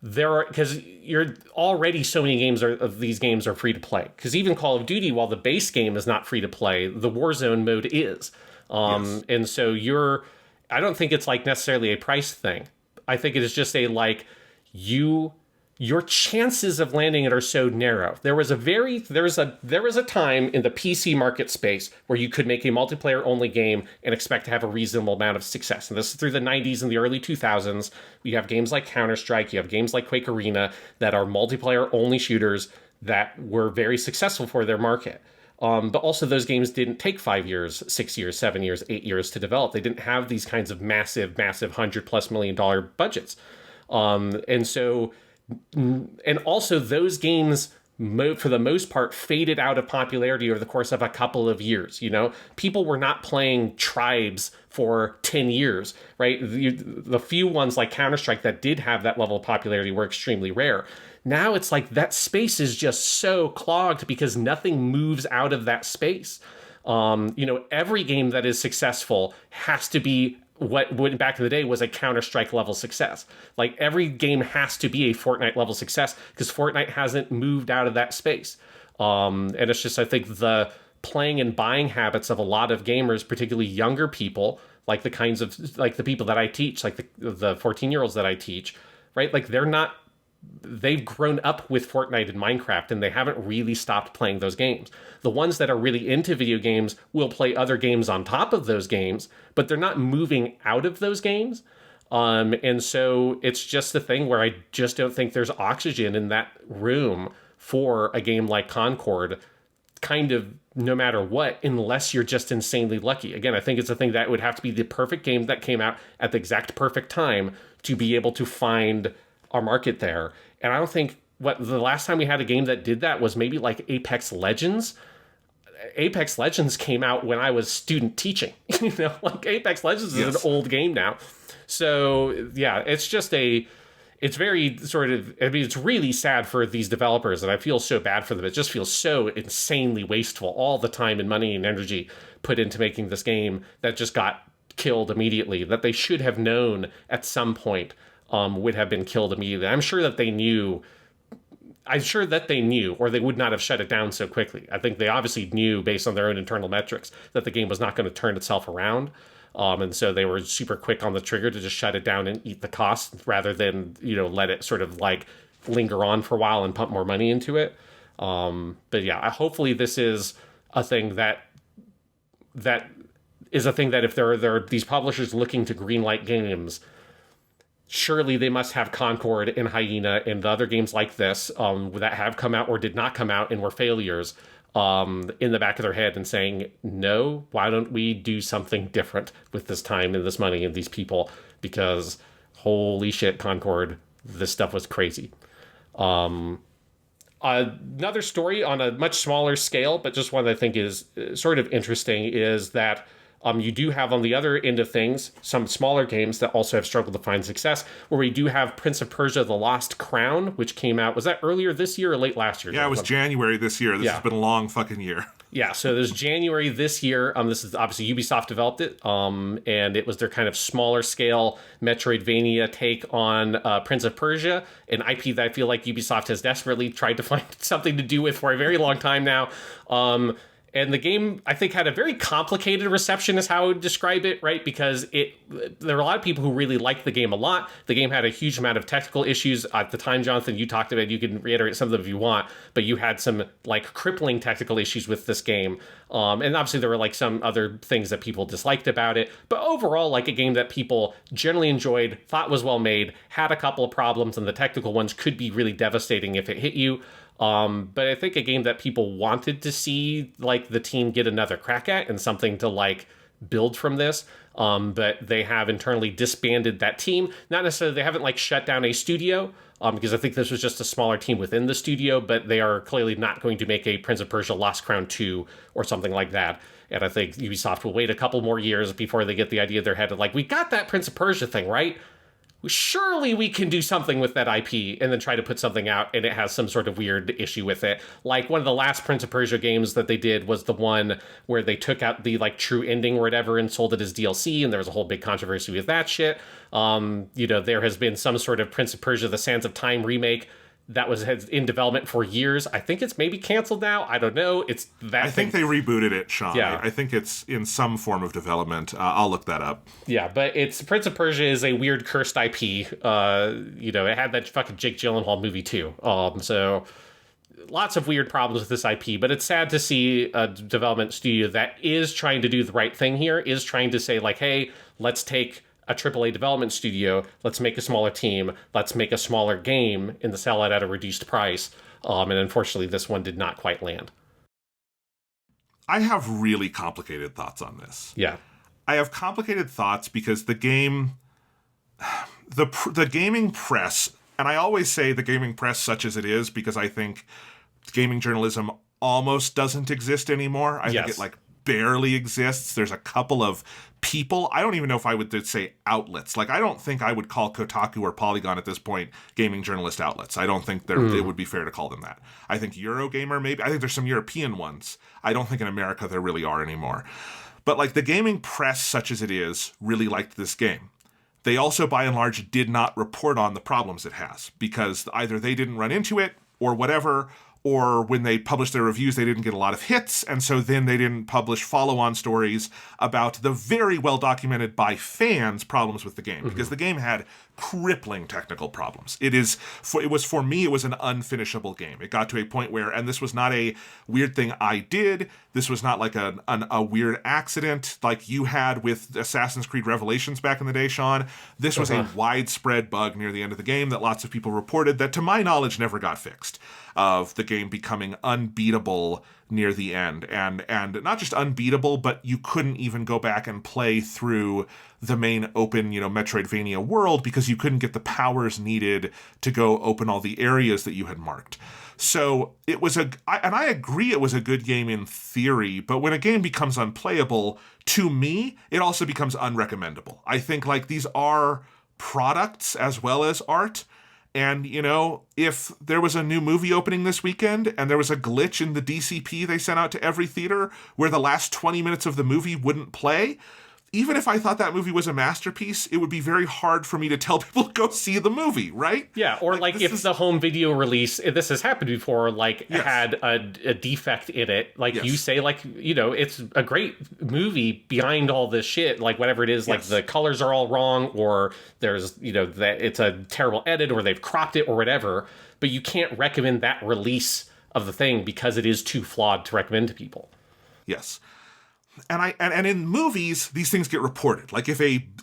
you're already, so many games of these games are free to play. Because even Call of Duty, while the base game is not free to play, the Warzone mode is. Yes. And so I don't think it's like necessarily a price thing. I think it is just your chances of landing it are so narrow. There was a time in the PC market space where you could make a multiplayer only game and expect to have a reasonable amount of success. And this is through the 90s and the early 2000s. You have games like Counter-Strike, you have games like Quake Arena that are multiplayer only shooters that were very successful for their market. But also those games didn't take 5 years, 6 years, 7 years, 8 years to develop. They didn't have these kinds of massive $100+ million budgets. And also those games, for the most part, faded out of popularity over the course of a couple of years. You know, people were not playing Tribes for 10 years, right? The few ones like Counter-Strike that did have that level of popularity were extremely rare. Now it's like that space is just so clogged because nothing moves out of that space. Every game that is successful has to be what back in the day was a Counter-Strike level success. Like, every game has to be a Fortnite level success because Fortnite hasn't moved out of that space. And it's just, I think, the playing and buying habits of a lot of gamers, particularly younger people, like the kinds of, like the people that I teach, like the 14-year-olds that I teach, right? Like, they've grown up with Fortnite and Minecraft, and they haven't really stopped playing those games. The ones that are really into video games will play other games on top of those games, but they're not moving out of those games. And so it's just the thing where I just don't think there's oxygen in that room for a game like Concord, kind of no matter what, unless you're just insanely lucky. Again, I think it's a thing that would have to be the perfect game that came out at the exact perfect time to be able to find our market there. And I don't think the last time we had a game that did that was maybe like Apex Legends. Apex Legends came out when I was student teaching. Like, Apex Legends is an old game now. So yeah, it's very sort of, I mean, it's really sad for these developers, and I feel so bad for them. It just feels so insanely wasteful, all the time and money and energy put into making this game that just got killed immediately, that they should have known at some point would have been killed immediately. I'm sure that they knew, or they would not have shut it down so quickly. I think they obviously knew, based on their own internal metrics, that the game was not going to turn itself around. And so they were super quick on the trigger to just shut it down and eat the cost rather than, let it sort of like linger on for a while and pump more money into it. But yeah, hopefully this is a thing that if there are these publishers looking to greenlight games, surely they must have Concord and Hyena and the other games like this that have come out or did not come out and were failures in the back of their head and saying, no, why don't we do something different with this time and this money and these people? Because holy shit, Concord, this stuff was crazy. Another story on a much smaller scale, but just one that I think is sort of interesting, is that you do have on the other end of things some smaller games that also have struggled to find success, where we do have Prince of Persia: The Lost Crown, which came out, was that earlier this year or late last year? Yeah, it was January this year. This has been a long fucking year. Yeah, so there's January this year. This is obviously Ubisoft developed it, and it was their kind of smaller scale Metroidvania take on Prince of Persia, an IP that I feel like Ubisoft has desperately tried to find something to do with for a very long time now. And the game, I think, had a very complicated reception, is how I would describe it, right? Because there were a lot of people who really liked the game a lot. The game had a huge amount of technical issues. At the time, Jonathan, you talked about it. You can reiterate some of them if you want, but you had some, like, crippling technical issues with this game. And obviously there were, like, some other things that people disliked about it. But overall, like, a game that people generally enjoyed, thought was well made, had a couple of problems, and the technical ones could be really devastating if it hit you. But I think a game that people wanted to see, like, the team get another crack at and something to, like, build from this. But they have internally disbanded that team. Not necessarily, they haven't, like, shut down a studio, because I think this was just a smaller team within the studio, but they are clearly not going to make a Prince of Persia: Lost Crown 2 or something like that. And I think Ubisoft will wait a couple more years before they get the idea in their head of, like, we got that Prince of Persia thing, right? Surely we can do something with that IP, and then try to put something out and it has some sort of weird issue with it. Like, one of the last Prince of Persia games that they did was the one where they took out the, like, true ending or whatever and sold it as DLC, and there was a whole big controversy with that shit. There has been some sort of Prince of Persia: The Sands of Time remake that was in development for years. I think it's maybe canceled now. I don't know. I think they rebooted it, Sean. Yeah. I think it's in some form of development. I'll look that up. Yeah, but Prince of Persia is a weird cursed IP. It had that fucking Jake Gyllenhaal movie too. So lots of weird problems with this IP, but it's sad to see a development studio that is trying to do the right thing here, is trying to say, like, hey, let's take a AAA development studio, let's make a smaller team, let's make a smaller game and sell it at a reduced price. And unfortunately, this one did not quite land. I have really complicated thoughts on this. Yeah. I have complicated thoughts because the game, the gaming press, and I always say the gaming press such as it is because I think gaming journalism almost doesn't exist anymore. I think it, like, barely exists. There's a couple of people. I don't even know if I would say outlets. Like, I don't think I would call Kotaku or Polygon at this point gaming journalist outlets. I don't think it would be fair to call them that. I think Eurogamer maybe. I think there's some European ones. I don't think in America there really are anymore. But like the gaming press, such as it is, really liked this game. They also, by and large, did not report on the problems it has because either they didn't run into it or whatever, or when they published their reviews, they didn't get a lot of hits, and so then they didn't publish follow-on stories about the very well-documented by fans problems with the game, because the game had crippling technical problems. It was for me, it was an unfinishable game. It got to a point where, and this was not a weird thing I did, this was not like a weird accident like you had with Assassin's Creed Revelations back in the day, Sean. This was a widespread bug near the end of the game that lots of people reported that, to my knowledge, never got fixed, of the game becoming unbeatable near the end. And not just unbeatable, but you couldn't even go back and play through the main open, Metroidvania world because you couldn't get the powers needed to go open all the areas that you had marked. So it was I agree it was a good game in theory, but when a game becomes unplayable, to me, it also becomes unrecommendable. I think like these are products as well as art. And, if there was a new movie opening this weekend and there was a glitch in the DCP they sent out to every theater where the last 20 minutes of the movie wouldn't play, even if I thought that movie was a masterpiece, it would be very hard for me to tell people to go see the movie, right? Yeah, or like if the home video release, this has happened before, had a defect in it. You say, it's a great movie behind all this shit, whatever it is, the colors are all wrong, or there's, that it's a terrible edit, or they've cropped it, or whatever. But you can't recommend that release of the thing because it is too flawed to recommend to people. Yes. And in movies, these things get reported. Like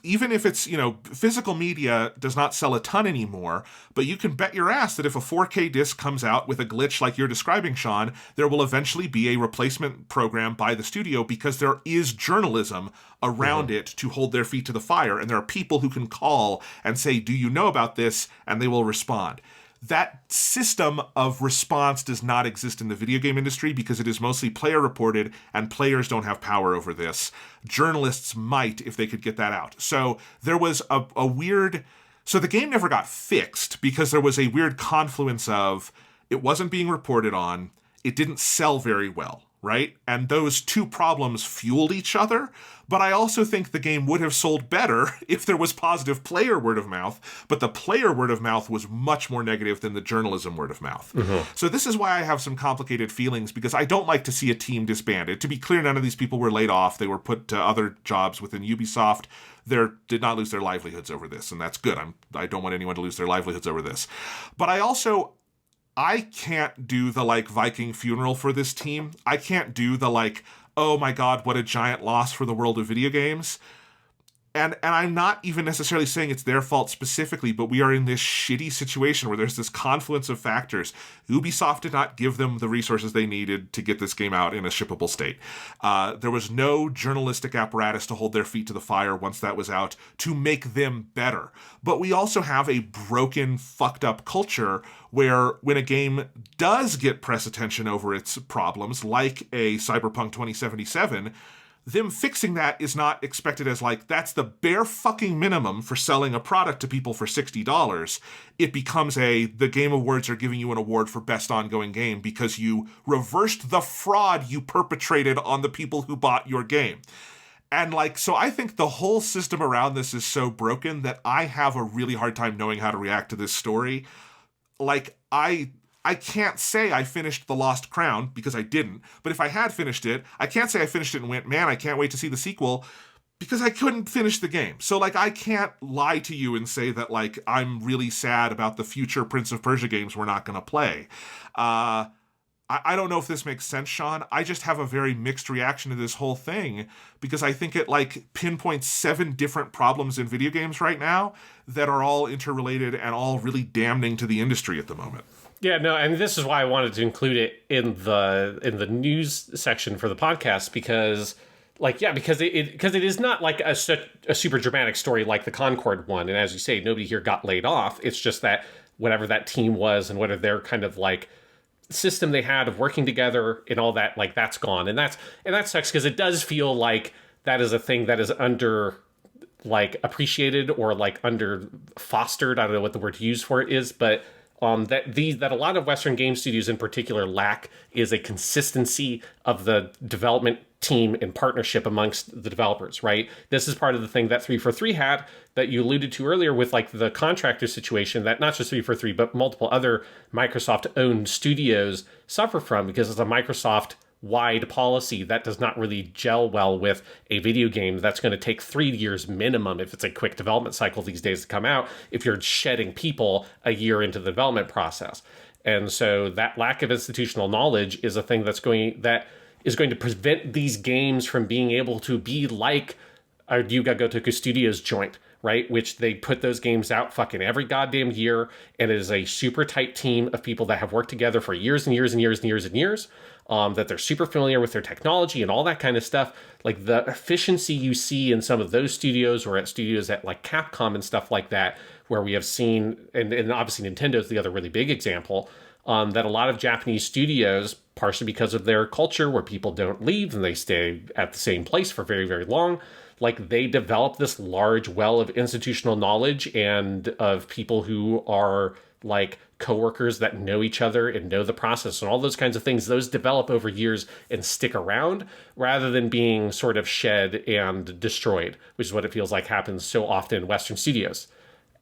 even if it's, physical media does not sell a ton anymore, but you can bet your ass that if a 4K disc comes out with a glitch like you're describing, Sean, there will eventually be a replacement program by the studio because there is journalism around it to hold their feet to the fire. And there are people who can call and say, do you know about this? And they will respond. That system of response does not exist in the video game industry because it is mostly player reported and players don't have power over this. Journalists might if they could get that out. So there was a weird... So the game never got fixed because there was a weird confluence of it wasn't being reported on, it didn't sell very well, right? And those two problems fueled each other. But I also think the game would have sold better if there was positive player word of mouth, but the player word of mouth was much more negative than the journalism word of mouth. So this is why I have some complicated feelings, because I don't like to see a team disbanded. To be clear, none of these people were laid off. They were put to other jobs within Ubisoft. They did not lose their livelihoods over this, and that's good. I don't want anyone to lose their livelihoods over this. But I can't do the Viking funeral for this team. I can't do the oh my God, what a giant loss for the world of video games. And I'm not even necessarily saying it's their fault specifically, but we are in this shitty situation where there's this confluence of factors. Ubisoft did not give them the resources they needed to get this game out in a shippable state. There was no journalistic apparatus to hold their feet to the fire once that was out to make them better. But we also have a broken, fucked up culture where when a game does get press attention over its problems, like a Cyberpunk 2077, them fixing that is not expected as that's the bare fucking minimum for selling a product to people for $60. It becomes the Game Awards are giving you an award for best ongoing game because you reversed the fraud you perpetrated on the people who bought your game. And so I think the whole system around this is so broken that I have a really hard time knowing how to react to this story. I can't say I finished The Lost Crown because I didn't, but if I had finished it, I can't say I finished it and went, man, I can't wait to see the sequel because I couldn't finish the game. So I can't lie to you and say that I'm really sad about the future Prince of Persia games we're not going to play. I don't know if this makes sense, Sean. I just have a very mixed reaction to this whole thing because I think it pinpoints 7 different problems in video games right now that are all interrelated and all really damning to the industry at the moment. Yeah, no, and this is why I wanted to include it in the news section for the podcast because it is not a super dramatic story like the Concord one, and as you say, nobody here got laid off. It's just that whatever that team was and whatever their kind of system they had of working together and all that, that's gone, and that sucks because it does feel like that is a thing that is under appreciated or under fostered. I don't know what the word to use for it is, but that a lot of Western game studios in particular lack is a consistency of the development team and partnership amongst the developers, right? This is part of the thing that 343 had that you alluded to earlier with like the contractor situation that not just 343, but multiple other Microsoft-owned studios suffer from because it's a Microsoft-wide policy that does not really gel well with a video game that's going to take 3 years minimum if it's a quick development cycle these days to come out, if you're shedding people a year into the development process. And so that lack of institutional knowledge is a thing that's going to prevent these games from being able to be like a Yuga Gotoku Studios joint, right? Which they put those games out fucking every goddamn year, and it is a super tight team of people that have worked together for years and years and years and years and years, that they're super familiar with their technology and all that kind of stuff. Like the efficiency you see in some of those studios or at studios at like Capcom and stuff like that, where we have seen, and obviously Nintendo's the other really big example, that a lot of Japanese studios, partially because of their culture where people don't leave and they stay at the same place for very, very long, like they develop this large well of institutional knowledge and of people who are like coworkers that know each other and know the process and all those kinds of things. Those develop over years and stick around rather than being sort of shed and destroyed, which is what it feels like happens so often in Western studios.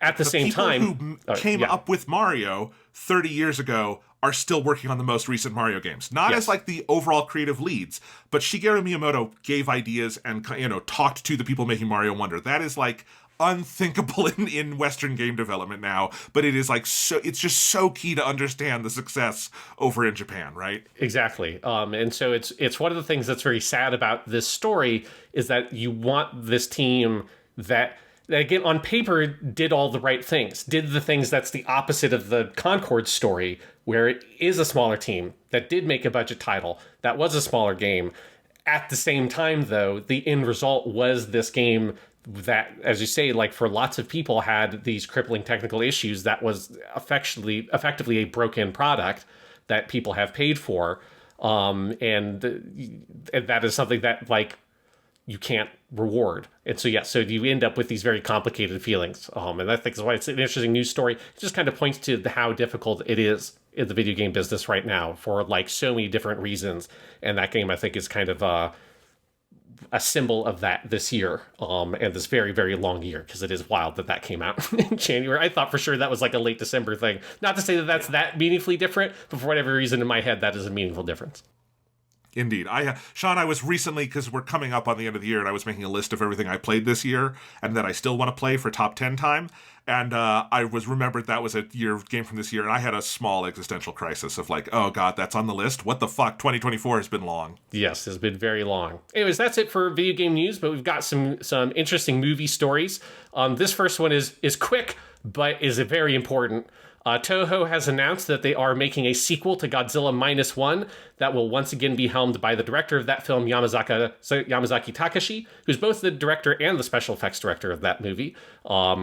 At the same time, who came up with Mario 30 years ago are still working on the most recent Mario games. Not as like the overall creative leads, but Shigeru Miyamoto gave ideas and, you know, talked to the people making Mario Wonder. That is like unthinkable in Western game development now, but it is like so, it's just so key to understand the success over in Japan, right? Exactly. And so it's one of the things that's very sad about this story is that you want this team that again, on paper, did all the right things, did the things that's the opposite of the Concord story, where it is a smaller team that did make a budget title, that was a smaller game. At the same time, though, the end result was this game that, as you say, like for lots of people had these crippling technical issues that was effectively a broken product that people have paid for. And that is something that, like, you can't reward. And so, so you end up with these very complicated feelings. And I think that's why it's an interesting news story. It just kind of points to how difficult it is in the video game business right now for like so many different reasons. And that game, I think, is kind of a symbol of that this year. And this very, very long year, because it is wild that came out in January. I thought for sure that was like a late December thing. Not to say that that's that meaningfully different, but for whatever reason in my head, that is a meaningful difference. Indeed. Sean, I was recently, because we're coming up on the end of the year, and I was making a list of everything I played this year and that I still want to play for top 10 time. And I was remembered that was a game from this year, and I had a small existential crisis of like, oh God, that's on the list? What the fuck? 2024 has been long. Yes, it's been very long. Anyways, that's it for video game news, but we've got some interesting movie stories. This first one is quick, but is very important. Toho has announced that they are making a sequel to Godzilla -1 that will once again be helmed by the director of that film, Yamazaki Takashi, who's both the director and the special effects director of that movie,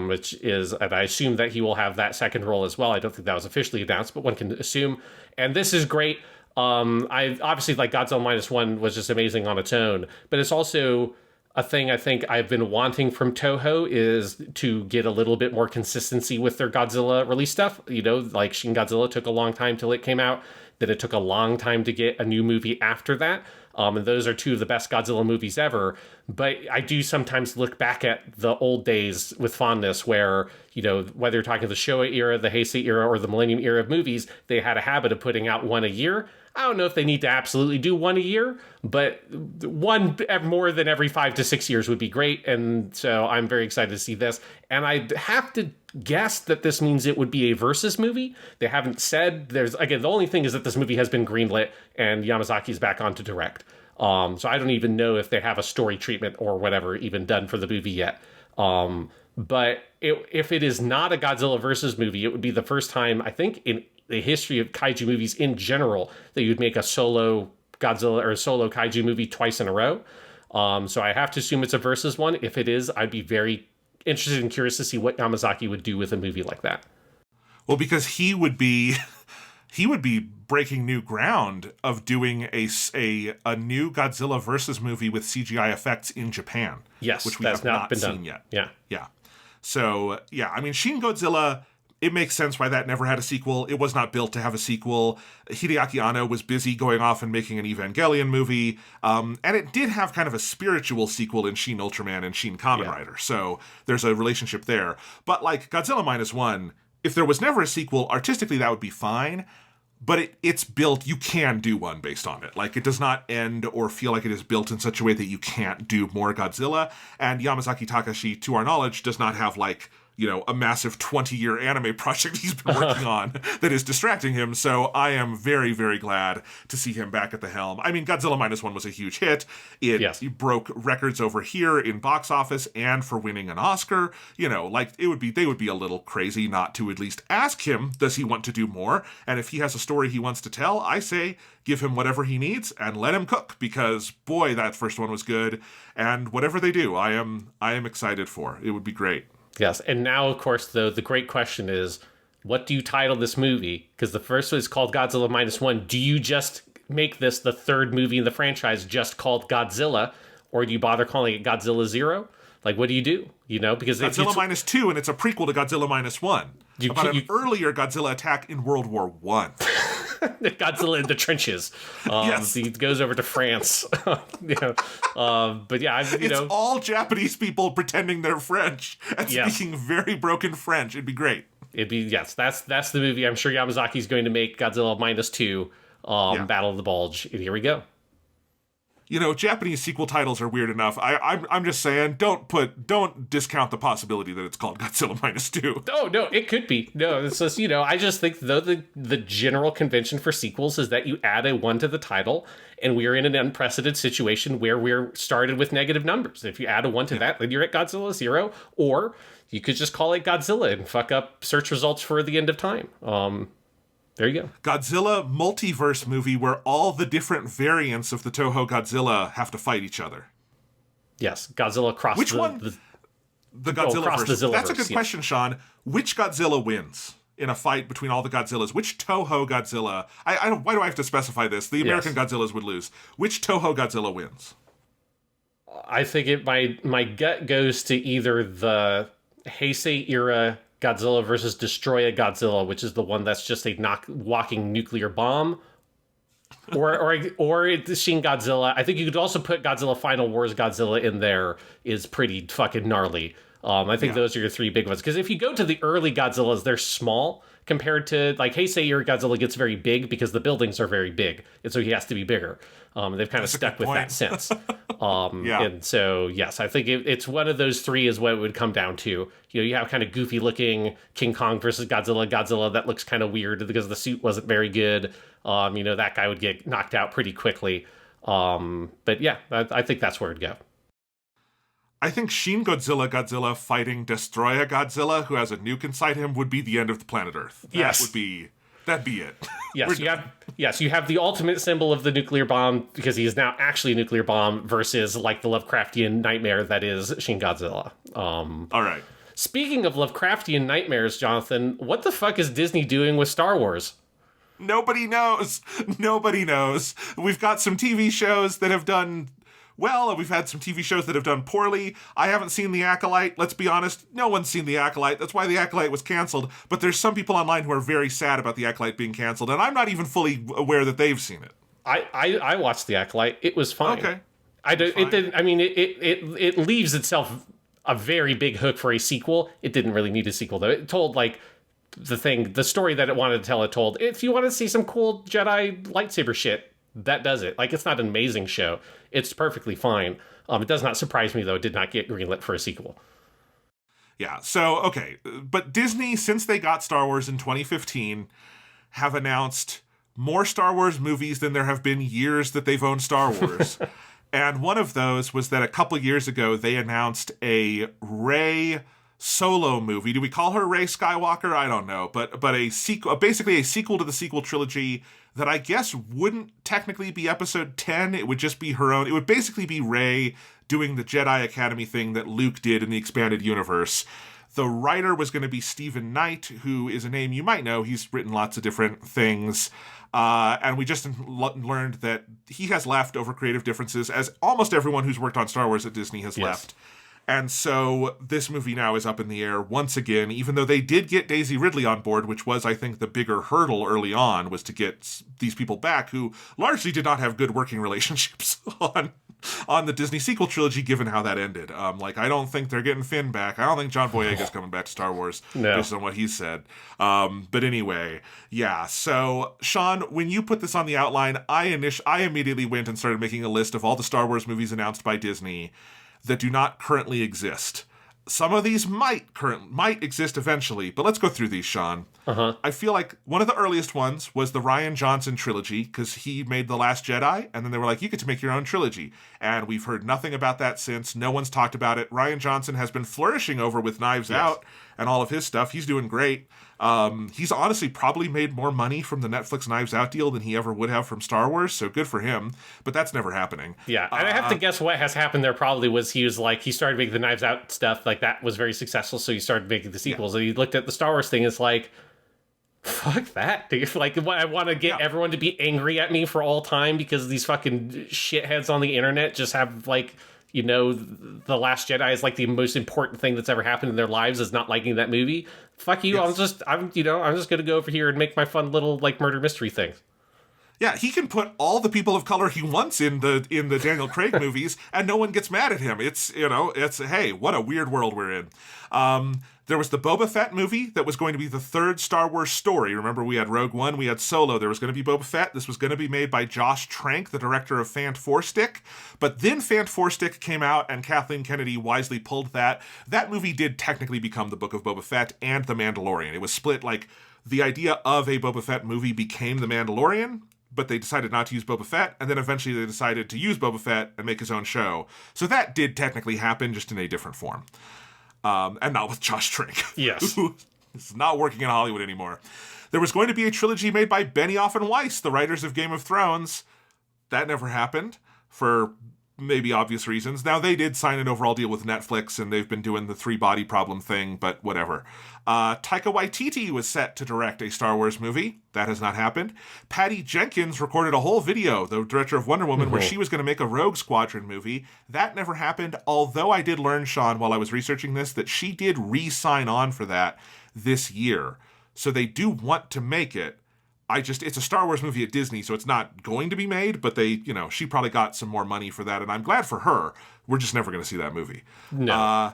which is, and I assume that he will have that second role as well. I don't think that was officially announced, but one can assume. And this is great. I obviously, like, Godzilla -1 was just amazing on its own, but it's also a thing I think I've been wanting from Toho is to get a little bit more consistency with their Godzilla release stuff. You know, like Shin Godzilla took a long time till it came out. Then it took a long time to get a new movie after that. And those are two of the best Godzilla movies ever. But I do sometimes look back at the old days with fondness where, you know, whether you're talking the Showa era, the Heisei era, or the Millennium era of movies, they had a habit of putting out one a year. I don't know if they need to absolutely do one a year, but one more than every 5 to 6 years would be great. And so I'm very excited to see this. And I have to guess that this means it would be a versus movie. They haven't said. The only thing is that this movie has been greenlit and Yamazaki's back on to direct. So I don't even know if they have a story treatment or whatever even done for the movie yet. But if it is not a Godzilla versus movie, it would be the first time, I think, in the history of kaiju movies in general that you'd make a solo Godzilla or a solo kaiju movie twice in a row. So I have to assume it's a versus one. If it is, I'd be very interested and curious to see what Yamazaki would do with a movie like that. Well, because he would be breaking new ground of doing a new Godzilla versus movie with CGI effects in Japan. Yes, which we have not seen yet. Yeah. So, I mean, Shin Godzilla it makes sense why that never had a sequel. It was not built to have a sequel. Hideaki Anno was busy going off and making an Evangelion movie, and it did have kind of a spiritual sequel in Shin Ultraman and Shin Kamen Rider, so there's a relationship there. But like Godzilla Minus One, if there was never a sequel, artistically that would be fine, but it's built, you can do one based on it. Like, it does not end or feel like it is built in such a way that you can't do more Godzilla, and Yamazaki Takashi, to our knowledge, does not have, like, you know, a massive 20-year anime project he's been working on that is distracting him, so I am very, very glad to see him back at the helm. I mean, Godzilla Minus One was a huge hit. It broke records over here in box office and for winning an Oscar. You know, like, they would be a little crazy not to at least ask him, does he want to do more? And if he has a story he wants to tell, I say, give him whatever he needs and let him cook, because, boy, that first one was good. And whatever they do, I am excited for. It would be great. Yes, and now, of course, though, the great question is, what do you title this movie? Because the first one is called Godzilla Minus One. Do you just make this the third movie in the franchise just called Godzilla, or do you bother calling it Godzilla Zero? Like, what do you do? You know, because Godzilla Minus Two, and it's a prequel to Godzilla Minus One. About an earlier Godzilla attack in World War One. Godzilla in the trenches. Yes. He goes over to France. You know, but yeah, it's all Japanese people pretending they're French and speaking very broken French. It'd be great. That's the movie. I'm sure Yamazaki's going to make Godzilla Minus Two, Battle of the Bulge. And here we go. You know, Japanese sequel titles are weird enough. I'm just saying, don't discount the possibility that it's called Godzilla Minus Two. Oh, no, it could be. No, it's just, I just think, though, the general convention for sequels is that you add a 1 to the title, and we're in an unprecedented situation where we're started with negative numbers. If you add a 1 to that, then you're at Godzilla Zero, or you could just call it Godzilla and fuck up search results for the end of time. There you go. Godzilla multiverse movie where all the different variants of the Toho Godzilla have to fight each other. Yes, Godzilla across Which one? The Godzilla verse. That's a good question, Sean. Which Godzilla wins in a fight between all the Godzillas? Which Toho Godzilla? I don't. Why do I have to specify this? The American Godzillas would lose. Which Toho Godzilla wins? I think my gut goes to either the Heisei era Godzilla versus Destroya Godzilla, which is the one that's just a walking nuclear bomb, or Shin Godzilla. I think you could also put Godzilla Final Wars Godzilla in there. Is pretty fucking gnarly. I think those are your three big ones. Because if you go to the early Godzillas, they're small compared to, like, Heisei era Godzilla gets very big because the buildings are very big, and so he has to be bigger. They've kind of stuck with that since. And so, yes, I think it's one of those three is what it would come down to. You have kind of goofy looking King Kong versus Godzilla that looks kind of weird because the suit wasn't very good. That guy would get knocked out pretty quickly. But yeah, I think that's where it'd go. I think Shin Godzilla fighting Destroya Godzilla, who has a nuke inside him, would be the end of the planet Earth. That'd be it. Yes, you have the ultimate symbol of the nuclear bomb, because he is now actually a nuclear bomb, versus like the Lovecraftian nightmare that is Shin Godzilla. All right. Speaking of Lovecraftian nightmares, Jonathan, what the fuck is Disney doing with Star Wars? Nobody knows. We've got some TV shows that have done well, we've had some TV shows that have done poorly. I haven't seen The Acolyte. Let's be honest, no one's seen The Acolyte. That's why The Acolyte was canceled. But there's some people online who are very sad about The Acolyte being canceled, and I'm not even fully aware that they've seen it. I watched The Acolyte. It was fine. Okay. It leaves itself a very big hook for a sequel. It didn't really need a sequel, though. It told, like, the story that it wanted to tell, it told. If you want to see some cool Jedi lightsaber shit, that does it. Like, it's not an amazing show. It's perfectly fine. It does not surprise me, though, it did not get greenlit for a sequel. Yeah, so, okay. But Disney, since they got Star Wars in 2015, have announced more Star Wars movies than there have been years that they've owned Star Wars. And one of those was that a couple years ago, they announced a Rey solo movie. Do we call her Rey Skywalker? I don't know. But a sequel, basically a sequel to the sequel trilogy that I guess wouldn't technically be episode 10. It would just be her own. It would basically be Rey doing the Jedi Academy thing that Luke did in the expanded universe. The writer was going to be Stephen Knight, who is a name you might know. He's written lots of different things. And we just learned that he has left over creative differences, as almost everyone who's worked on Star Wars at Disney has left. And so this movie now is up in the air once again, even though they did get Daisy Ridley on board, which was, I think, the bigger hurdle early on, was to get these people back who largely did not have good working relationships on the Disney sequel trilogy, given how that ended. I don't think they're getting Finn back. I don't think John Boyega's coming back to Star Wars, based on what he said. But anyway, yeah. So, Sean, when you put this on the outline, I immediately went and started making a list of all the Star Wars movies announced by Disney that do not currently exist. Some of these might exist eventually, but let's go through these, Sean. I feel like one of the earliest ones was the Rian Johnson trilogy, because he made The Last Jedi, and then they were like, you get to make your own trilogy. And we've heard nothing about that since. No one's talked about it. Rian Johnson has been flourishing over with Knives Out and all of his stuff. He's doing great. He's honestly probably made more money from the Netflix Knives Out deal than he ever would have from Star Wars, so good for him. But that's never happening. Yeah, and I have to guess what has happened there probably was he started making the Knives Out stuff, like that was very successful, so he started making the sequels. And he looked at the Star Wars thing, it's like, fuck that, dude. Like, I want to get everyone to be angry at me for all time because these fucking shitheads on the internet just have, like, you know, The Last Jedi is like the most important thing that's ever happened in their lives is not liking that movie. Fuck you. Yes. I'm just going to go over here and make my fun little, like, murder mystery thing. Yeah, he can put all the people of color he wants in the Daniel Craig movies, and no one gets mad at him. It's hey, what a weird world we're in. There was the Boba Fett movie that was going to be the third Star Wars story. Remember, we had Rogue One, we had Solo. There was going to be Boba Fett. This was going to be made by Josh Trank, the director of Fant Four Stick. But then Fant Four Stick came out, and Kathleen Kennedy wisely pulled that. That movie did technically become the Book of Boba Fett and The Mandalorian. It was split, like, the idea of a Boba Fett movie became The Mandalorian, but they decided not to use Boba Fett, and then eventually they decided to use Boba Fett and make his own show. So that did technically happen, just in a different form. And not with Josh Trank. Yes. Who is not working in Hollywood anymore. There was going to be a trilogy made by Benioff and Weiss, the writers of Game of Thrones. That never happened, for maybe obvious reasons. Now, they did sign an overall deal with Netflix, and they've been doing the three-body problem thing, but whatever. Taika Waititi was set to direct a Star Wars movie. That has not happened. Patty Jenkins recorded a whole video, the director of Wonder Woman, where she was going to make a Rogue Squadron movie. That never happened, although I did learn, Sean, while I was researching this, that she did re-sign on for that this year. So they do want to make it. It's a Star Wars movie at Disney, so it's not going to be made, but she probably got some more money for that, and I'm glad for her. We're just never going to see that movie. No.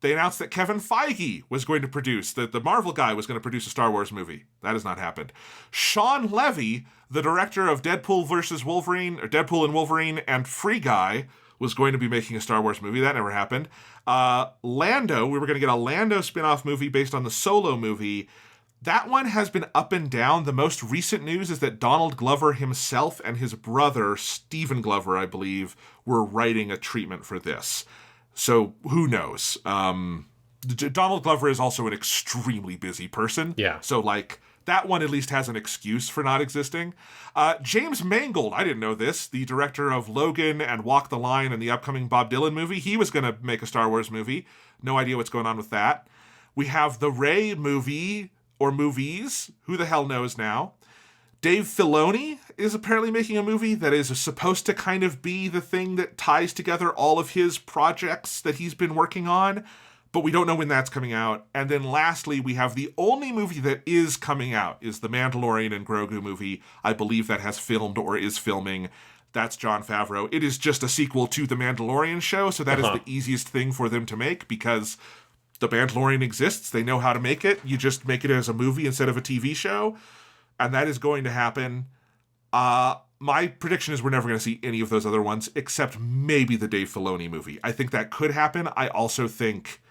They announced that Kevin Feige was going to produce, that the Marvel guy was going to produce a Star Wars movie. That has not happened. Sean Levy, the director of Deadpool vs. Wolverine, or Deadpool and Wolverine, and Free Guy, was going to be making a Star Wars movie. That never happened. Lando, we were going to get a Lando spin-off movie based on the Solo movie. That one has been up and down. The most recent news is that Donald Glover himself and his brother, Stephen Glover, I believe, were writing a treatment for this. So who knows? Donald Glover is also an extremely busy person. Yeah. So, like, that one at least has an excuse for not existing. James Mangold, I didn't know this, the director of Logan and Walk the Line and the upcoming Bob Dylan movie, he was going to make a Star Wars movie. No idea what's going on with that. We have the Rey movie, or movies, who the hell knows now. Dave Filoni is apparently making a movie that is supposed to kind of be the thing that ties together all of his projects that he's been working on, but we don't know when that's coming out. And then lastly, we have the only movie that is coming out is the Mandalorian and Grogu movie. I believe that has filmed or is filming. That's Jon Favreau. It is just a sequel to the Mandalorian show, so that is the easiest thing for them to make because The Mandalorian exists. They know how to make it. You just make it as a movie instead of a TV show. And that is going to happen. My prediction is we're never going to see any of those other ones, except maybe the Dave Filoni movie. I think that could happen. I also think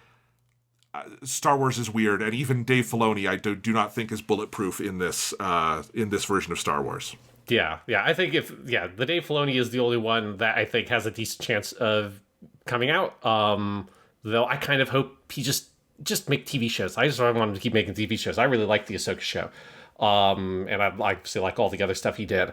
Star Wars is weird, and even Dave Filoni I do not think is bulletproof in this version of Star Wars. Yeah. I think the Dave Filoni is the only one that I think has a decent chance of coming out. Though I kind of hope he just make TV shows. I just want him to keep making TV shows. I really like the Ahsoka show. And I like all the other stuff he did.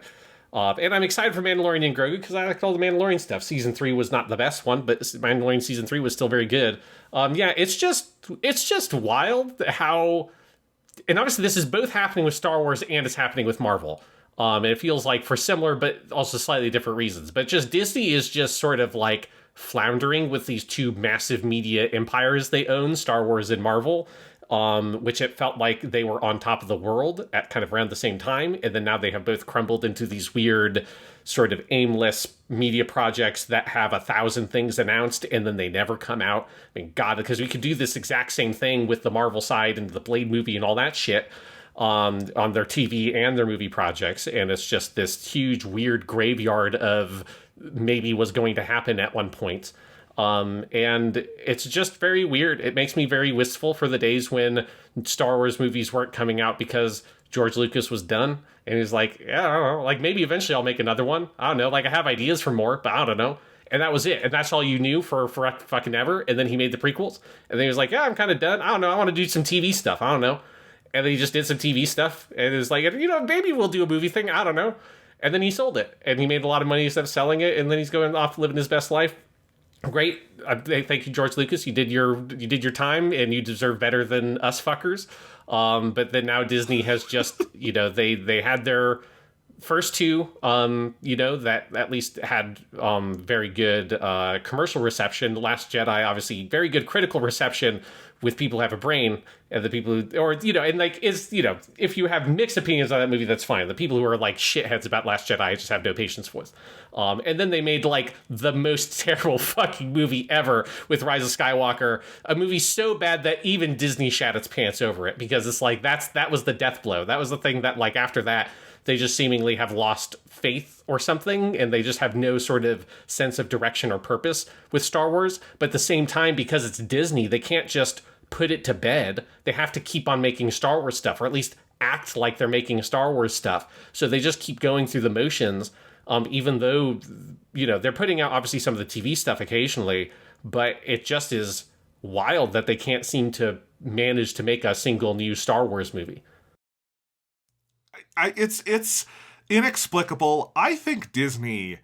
And I'm excited for Mandalorian and Grogu because I liked all the Mandalorian stuff. Season 3 was not the best one, but Mandalorian Season 3 was still very good. It's just wild how... And obviously this is both happening with Star Wars and it's happening with Marvel. And it feels like for similar but also slightly different reasons. But just Disney is just sort of like floundering with these two massive media empires they own, Star Wars and Marvel, which it felt like they were on top of the world at kind of around the same time. And then now they have both crumbled into these weird sort of aimless media projects that have 1,000 things announced and then they never come out. I mean, God, because we could do this exact same thing with the Marvel side and the Blade movie and all that shit on their TV and their movie projects. And it's just this huge, weird graveyard of maybe was going to happen at one point. And it's just very weird. It makes me very wistful for the days when Star Wars movies weren't coming out because George Lucas was done. And he's like, yeah, I don't know, like maybe eventually I'll make another one. I don't know, like I have ideas for more, but I don't know. And that was it. And that's all you knew for fucking ever. And then he made the prequels. And then he was like, yeah, I'm kind of done. I don't know. I want to do some TV stuff. I don't know. And then he just did some TV stuff. And it was like, you know, maybe we'll do a movie thing. I don't know. And then he sold it. And he made a lot of money instead of selling it. And then he's going off living his best life. Great. Thank you, George Lucas. You did your time and you deserve better than us fuckers. But then now Disney has just, you know, they had their first two, you know, that at least had very good commercial reception. The Last Jedi, obviously, very good critical reception with people who have a brain, and the people who, or, you know, and like, is, you know, if you have mixed opinions on that movie, that's fine. The people who are like shitheads about Last Jedi, I just have no patience with. And then they made like the most terrible fucking movie ever with Rise of Skywalker, a movie so bad that even Disney shat its pants over it, because it's like, that was the death blow. That was the thing that, like, after that, they just seemingly have lost faith or something, and they just have no sort of sense of direction or purpose with Star Wars. But at the same time, because it's Disney, they can't just put it to bed. They have to keep on making Star Wars stuff, or at least act like they're making Star Wars stuff. So they just keep going through the motions, even though, you know, they're putting out obviously some of the TV stuff occasionally, but it just is wild that they can't seem to manage to make a single new Star Wars movie. It's inexplicable. I think Disney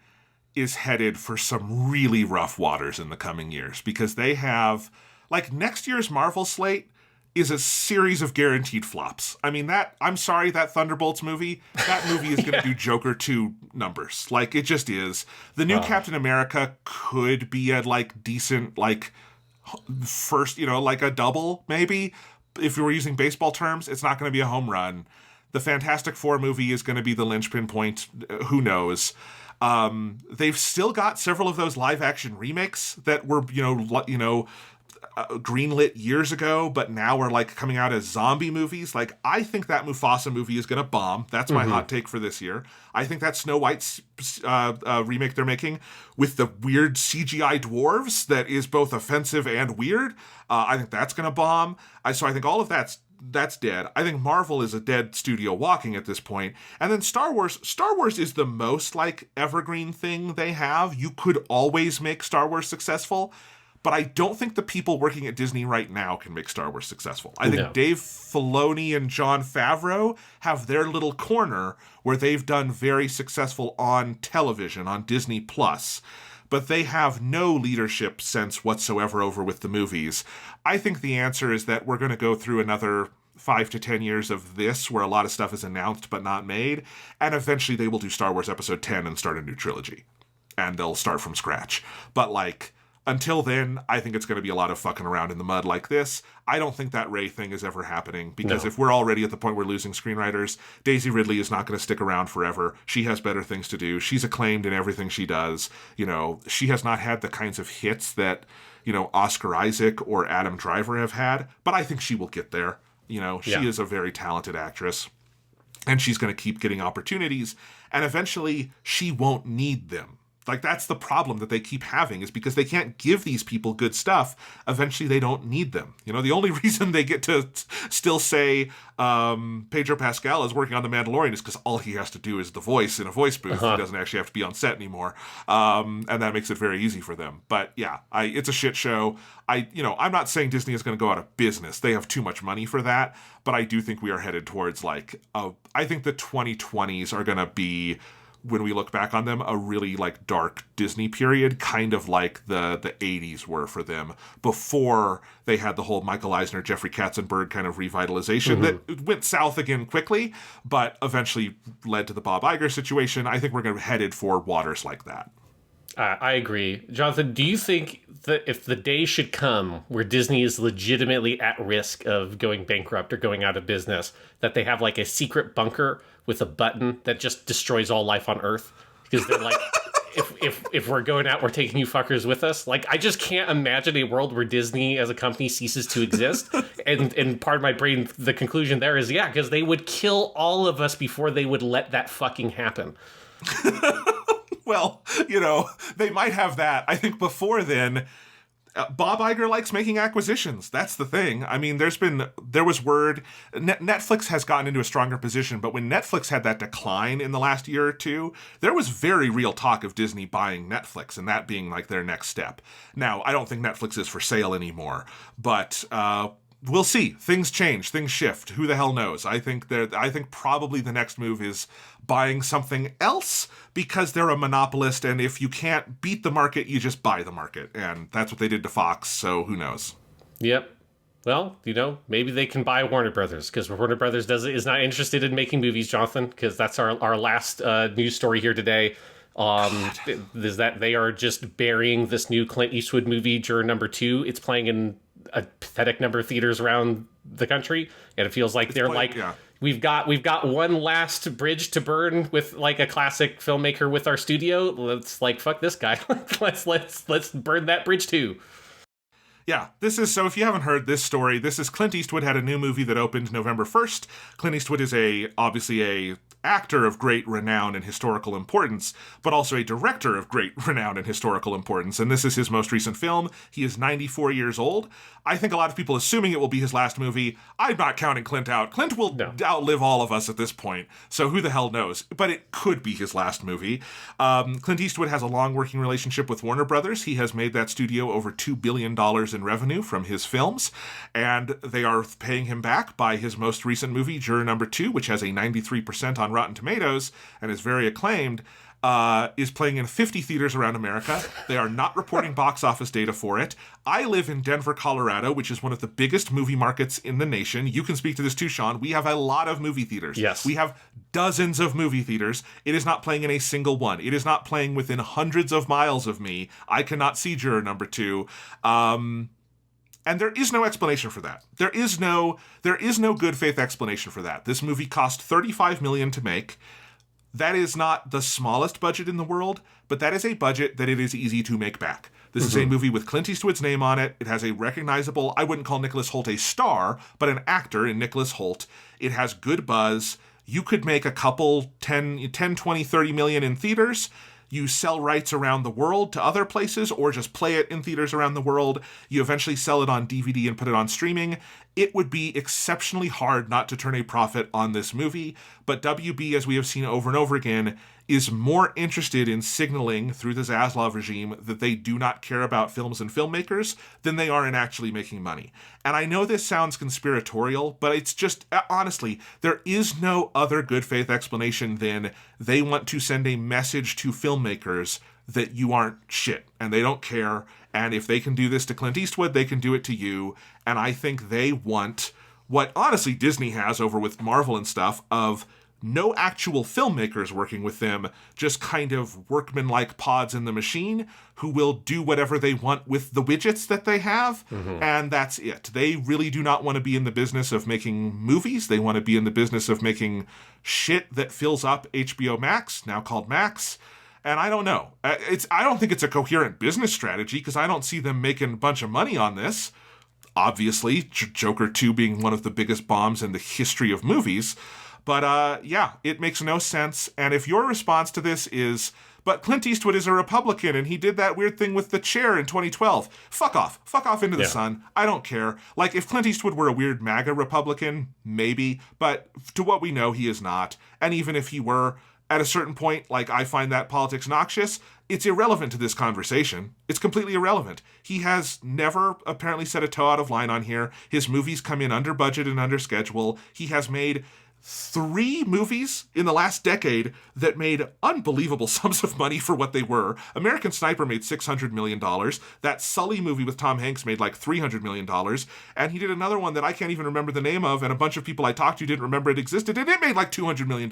is headed for some really rough waters in the coming years, because they have, like, next year's Marvel slate is a series of guaranteed flops. I mean, I'm sorry, that Thunderbolts movie, that movie is going to do Joker 2 numbers. Like, it just is. The new Captain America could be a, like, decent, like, first, you know, like a double, maybe. If you were using baseball terms, it's not going to be a home run. The Fantastic Four movie is going to be the linchpin point. Who knows? They've still got several of those live-action remakes that were, greenlit years ago, but now are, like, coming out as zombie movies. Like, I think that Mufasa movie is going to bomb. That's my hot take for this year. I think that Snow White's remake they're making with the weird CGI dwarves that is both offensive and weird, I think that's going to bomb. So I think all of that's dead. I think Marvel is a dead studio walking at this point. And then Star Wars is the most, like, evergreen thing they have. You could always make Star Wars successful, but I don't think the people working at Disney right now can make Star Wars successful. I think Dave Filoni and Jon Favreau have their little corner where they've done very successful on television, on Disney Plus, but they have no leadership sense whatsoever over with the movies. I think the answer is that we're going to go through another 5 to 10 years of this, where a lot of stuff is announced but not made, and eventually they will do Star Wars Episode 10 and start a new trilogy. And they'll start from scratch. But, like, until then, I think it's going to be a lot of fucking around in the mud like this. I don't think that Rey thing is ever happening, because if we're already at the point we're losing screenwriters, Daisy Ridley is not going to stick around forever. She has better things to do. She's acclaimed in everything she does. You know, she has not had the kinds of hits that, you know, Oscar Isaac or Adam Driver have had, but I think she will get there. You know, she is a very talented actress, and she's going to keep getting opportunities, and eventually she won't need them. Like, that's the problem that they keep having, is because they can't give these people good stuff. Eventually, they don't need them. You know, the only reason they get to still say Pedro Pascal is working on The Mandalorian is because all he has to do is the voice in a voice booth. He doesn't actually have to be on set anymore. And that makes it very easy for them. But yeah, it's a shit show. I'm not saying Disney is going to go out of business. They have too much money for that. But I do think we are headed towards, like, I think the 2020s are going to be, when we look back on them, a really, like, dark Disney period, kind of like the 80s were for them, before they had the whole Michael Eisner, Jeffrey Katzenberg kind of revitalization that went south again quickly, but eventually led to the Bob Iger situation. I think we're going to be headed for waters like that. I agree. Jonathan, do you think that if the day should come where Disney is legitimately at risk of going bankrupt or going out of business, that they have like a secret bunker with a button that just destroys all life on Earth? Because they're like, if we're going out, we're taking you fuckers with us. Like, I just can't imagine a world where Disney as a company ceases to exist. and part of my brain, the conclusion there is, yeah, because they would kill all of us before they would let that fucking happen. Well, they might have that. I think before then, Bob Iger likes making acquisitions. That's the thing. I mean, there was word, Netflix has gotten into a stronger position, but when Netflix had that decline in the last year or two, there was very real talk of Disney buying Netflix and that being like their next step. Now, I don't think Netflix is for sale anymore, but we'll see. Things change, things shift. Who the hell knows? I think probably the next move is buying something else because they're a monopolist, and if you can't beat the market, you just buy the market. And that's what they did to Fox, so who knows? Yep. Well, maybe they can buy Warner Brothers, because Warner Brothers is not interested in making movies, Jonathan, because that's our last news story here today. Is that they are just burying this new Clint Eastwood movie, Juror Number 2. It's playing in a pathetic number of theaters around the country, and it feels like we've got one last bridge to burn with like a classic filmmaker with our studio. Let's fuck this guy. let's burn that bridge too. Yeah, so if you haven't heard this story, this is Clint Eastwood had a new movie that opened November 1st. Clint Eastwood is obviously a actor of great renown and historical importance, but also a director of great renown and historical importance. And this is his most recent film. He is 94 years old. I think a lot of people assuming it will be his last movie. I'm not counting Clint out. Clint will outlive all of us at this point, so who the hell knows? But it could be his last movie. Clint Eastwood has a long working relationship with Warner Brothers. He has made that studio over $2 billion in revenue from his films, and they are paying him back by his most recent movie, Juror Number 2, which has a 93% on Rotten Tomatoes and is very acclaimed, is playing in 50 theaters around America. They are not reporting box office data for it. I live in Denver, Colorado, which is one of the biggest movie markets in the nation. You can speak to this too, Sean. We have a lot of movie theaters. Yes. We have dozens of movie theaters. It is not playing in a single one. It is not playing within hundreds of miles of me. I cannot see Juror Number 2. And there is no explanation for that. There is no good faith explanation for that. This movie cost $35 million to make. That is not the smallest budget in the world, but that is a budget that it is easy to make back. This is a movie with Clint Eastwood's name on it. It has a recognizable, I wouldn't call Nicholas Hoult a star, but an actor in Nicholas Hoult. It has good buzz. You could make a couple 10, 20, 30 million in theaters. You sell rights around the world to other places or just play it in theaters around the world. You eventually sell it on DVD and put it on streaming. It would be exceptionally hard not to turn a profit on this movie, but WB, as we have seen over and over again, is more interested in signaling through the Zaslav regime that they do not care about films and filmmakers than they are in actually making money. And I know this sounds conspiratorial, but it's just, honestly, there is no other good faith explanation than they want to send a message to filmmakers that you aren't shit and they don't care. And if they can do this to Clint Eastwood, they can do it to you. And I think they want what honestly Disney has over with Marvel and stuff of no actual filmmakers working with them, just kind of workman-like pods in the machine who will do whatever they want with the widgets that they have, and that's it. They really do not want to be in the business of making movies. They want to be in the business of making shit that fills up HBO Max, now called Max, and I don't know. I don't think it's a coherent business strategy, because I don't see them making a bunch of money on this. Obviously, Joker 2 being one of the biggest bombs in the history of movies. But yeah, it makes no sense. And if your response to this is, but Clint Eastwood is a Republican and he did that weird thing with the chair in 2012, fuck off. Fuck off into the sun. I don't care. Like, if Clint Eastwood were a weird MAGA Republican, maybe. But to what we know, he is not. And even if he were, at a certain point, like, I find that politics noxious, it's irrelevant to this conversation. It's completely irrelevant. He has never apparently set a toe out of line on here. His movies come in under budget and under schedule. He has made 3 movies in the last decade that made unbelievable sums of money for what they were. American Sniper made $600 million. That Sully movie with Tom Hanks made like $300 million. And he did another one that I can't even remember the name of, and a bunch of people I talked to didn't remember it existed, and it made like $200 million.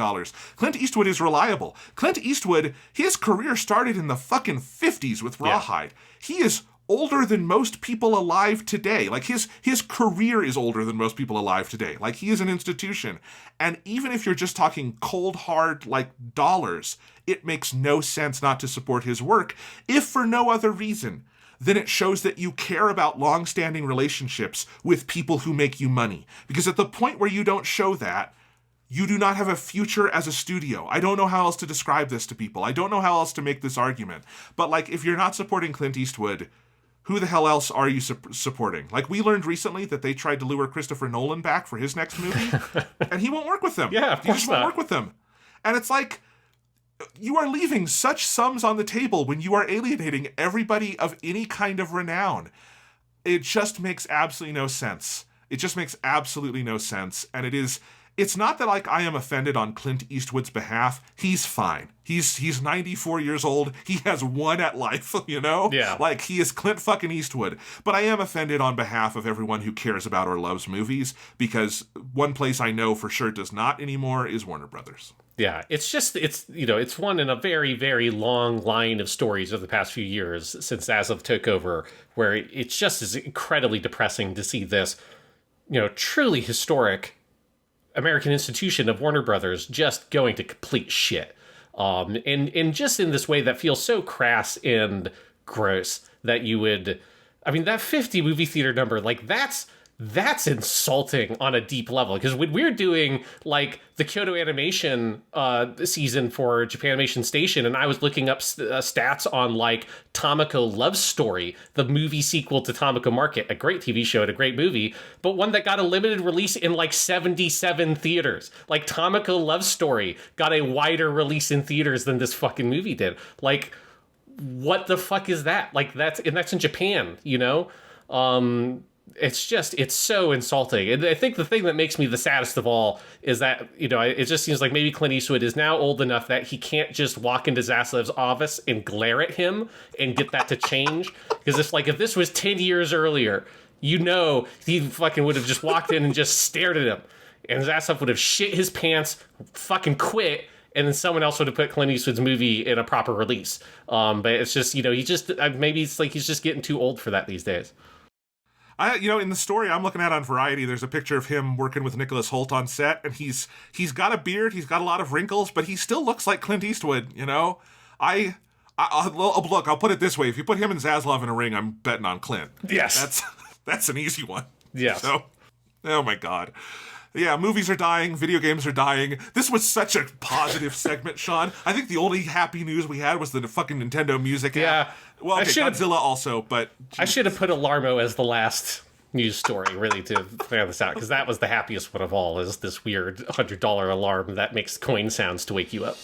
Clint Eastwood is reliable. Clint Eastwood, his career started in the fucking 50s with Rawhide. He is older than most people alive today. Like, his career is older than most people alive today. Like, he is an institution. And even if you're just talking cold, hard, like, dollars, it makes no sense not to support his work, if for no other reason than it shows that you care about long-standing relationships with people who make you money. Because at the point where you don't show that, you do not have a future as a studio. I don't know how else to describe this to people. I don't know how else to make this argument. But, like, if you're not supporting Clint Eastwood, who the hell else are you supporting? Like, we learned recently that they tried to lure Christopher Nolan back for his next movie, and he won't work with them. Yeah, of course he just won't work with them. And it's like, you are leaving such sums on the table when you are alienating everybody of any kind of renown. It just makes absolutely no sense. It just makes absolutely no sense. And it's not that, like, I am offended on Clint Eastwood's behalf. He's fine. He's 94 years old. He has won at life, you know? Yeah. Like, he is Clint fucking Eastwood. But I am offended on behalf of everyone who cares about or loves movies, because one place I know for sure does not anymore is Warner Brothers. Yeah, it's one in a very, very long line of stories of the past few years since Zaslav took over, where it just is incredibly depressing to see this, truly historic American institution of Warner Brothers just going to complete shit. And just in this way that feels so crass and gross that you would, that 50 movie theater number, like, that's insulting on a deep level. Because when we're doing, like, the Kyoto Animation season for Japanimation Station, and I was looking up stats on, like, Tamako Love Story, the movie sequel to Tamako Market, a great TV show and a great movie, but one that got a limited release in, like, 77 theaters. Like, Tamako Love Story got a wider release in theaters than this fucking movie did. Like, what the fuck is that? Like, that's in Japan, It's so insulting. And I think the thing that makes me the saddest of all is that, it just seems like maybe Clint Eastwood is now old enough that he can't just walk into Zaslav's office and glare at him and get that to change. Because if this was 10 years earlier, he fucking would have just walked in and just stared at him. And Zaslav would have shit his pants, fucking quit, and then someone else would have put Clint Eastwood's movie in a proper release. But it's just, maybe it's like he's just getting too old for that these days. In the story I'm looking at on Variety, there's a picture of him working with Nicholas Hoult on set, and he's got a beard, he's got a lot of wrinkles, but he still looks like Clint Eastwood, Look, I'll put it this way. If you put him and Zaslav in a ring, I'm betting on Clint. Yes. That's an easy one. Yes. So, oh my God. Yeah, movies are dying, video games are dying. This was such a positive segment, Sean. I think the only happy news we had was the fucking Nintendo Music app. Yeah. Well, okay, Godzilla also, but... I should have put Alarmo as the last news story, really, to figure this out, because that was the happiest one of all, is this weird $100 alarm that makes coin sounds to wake you up.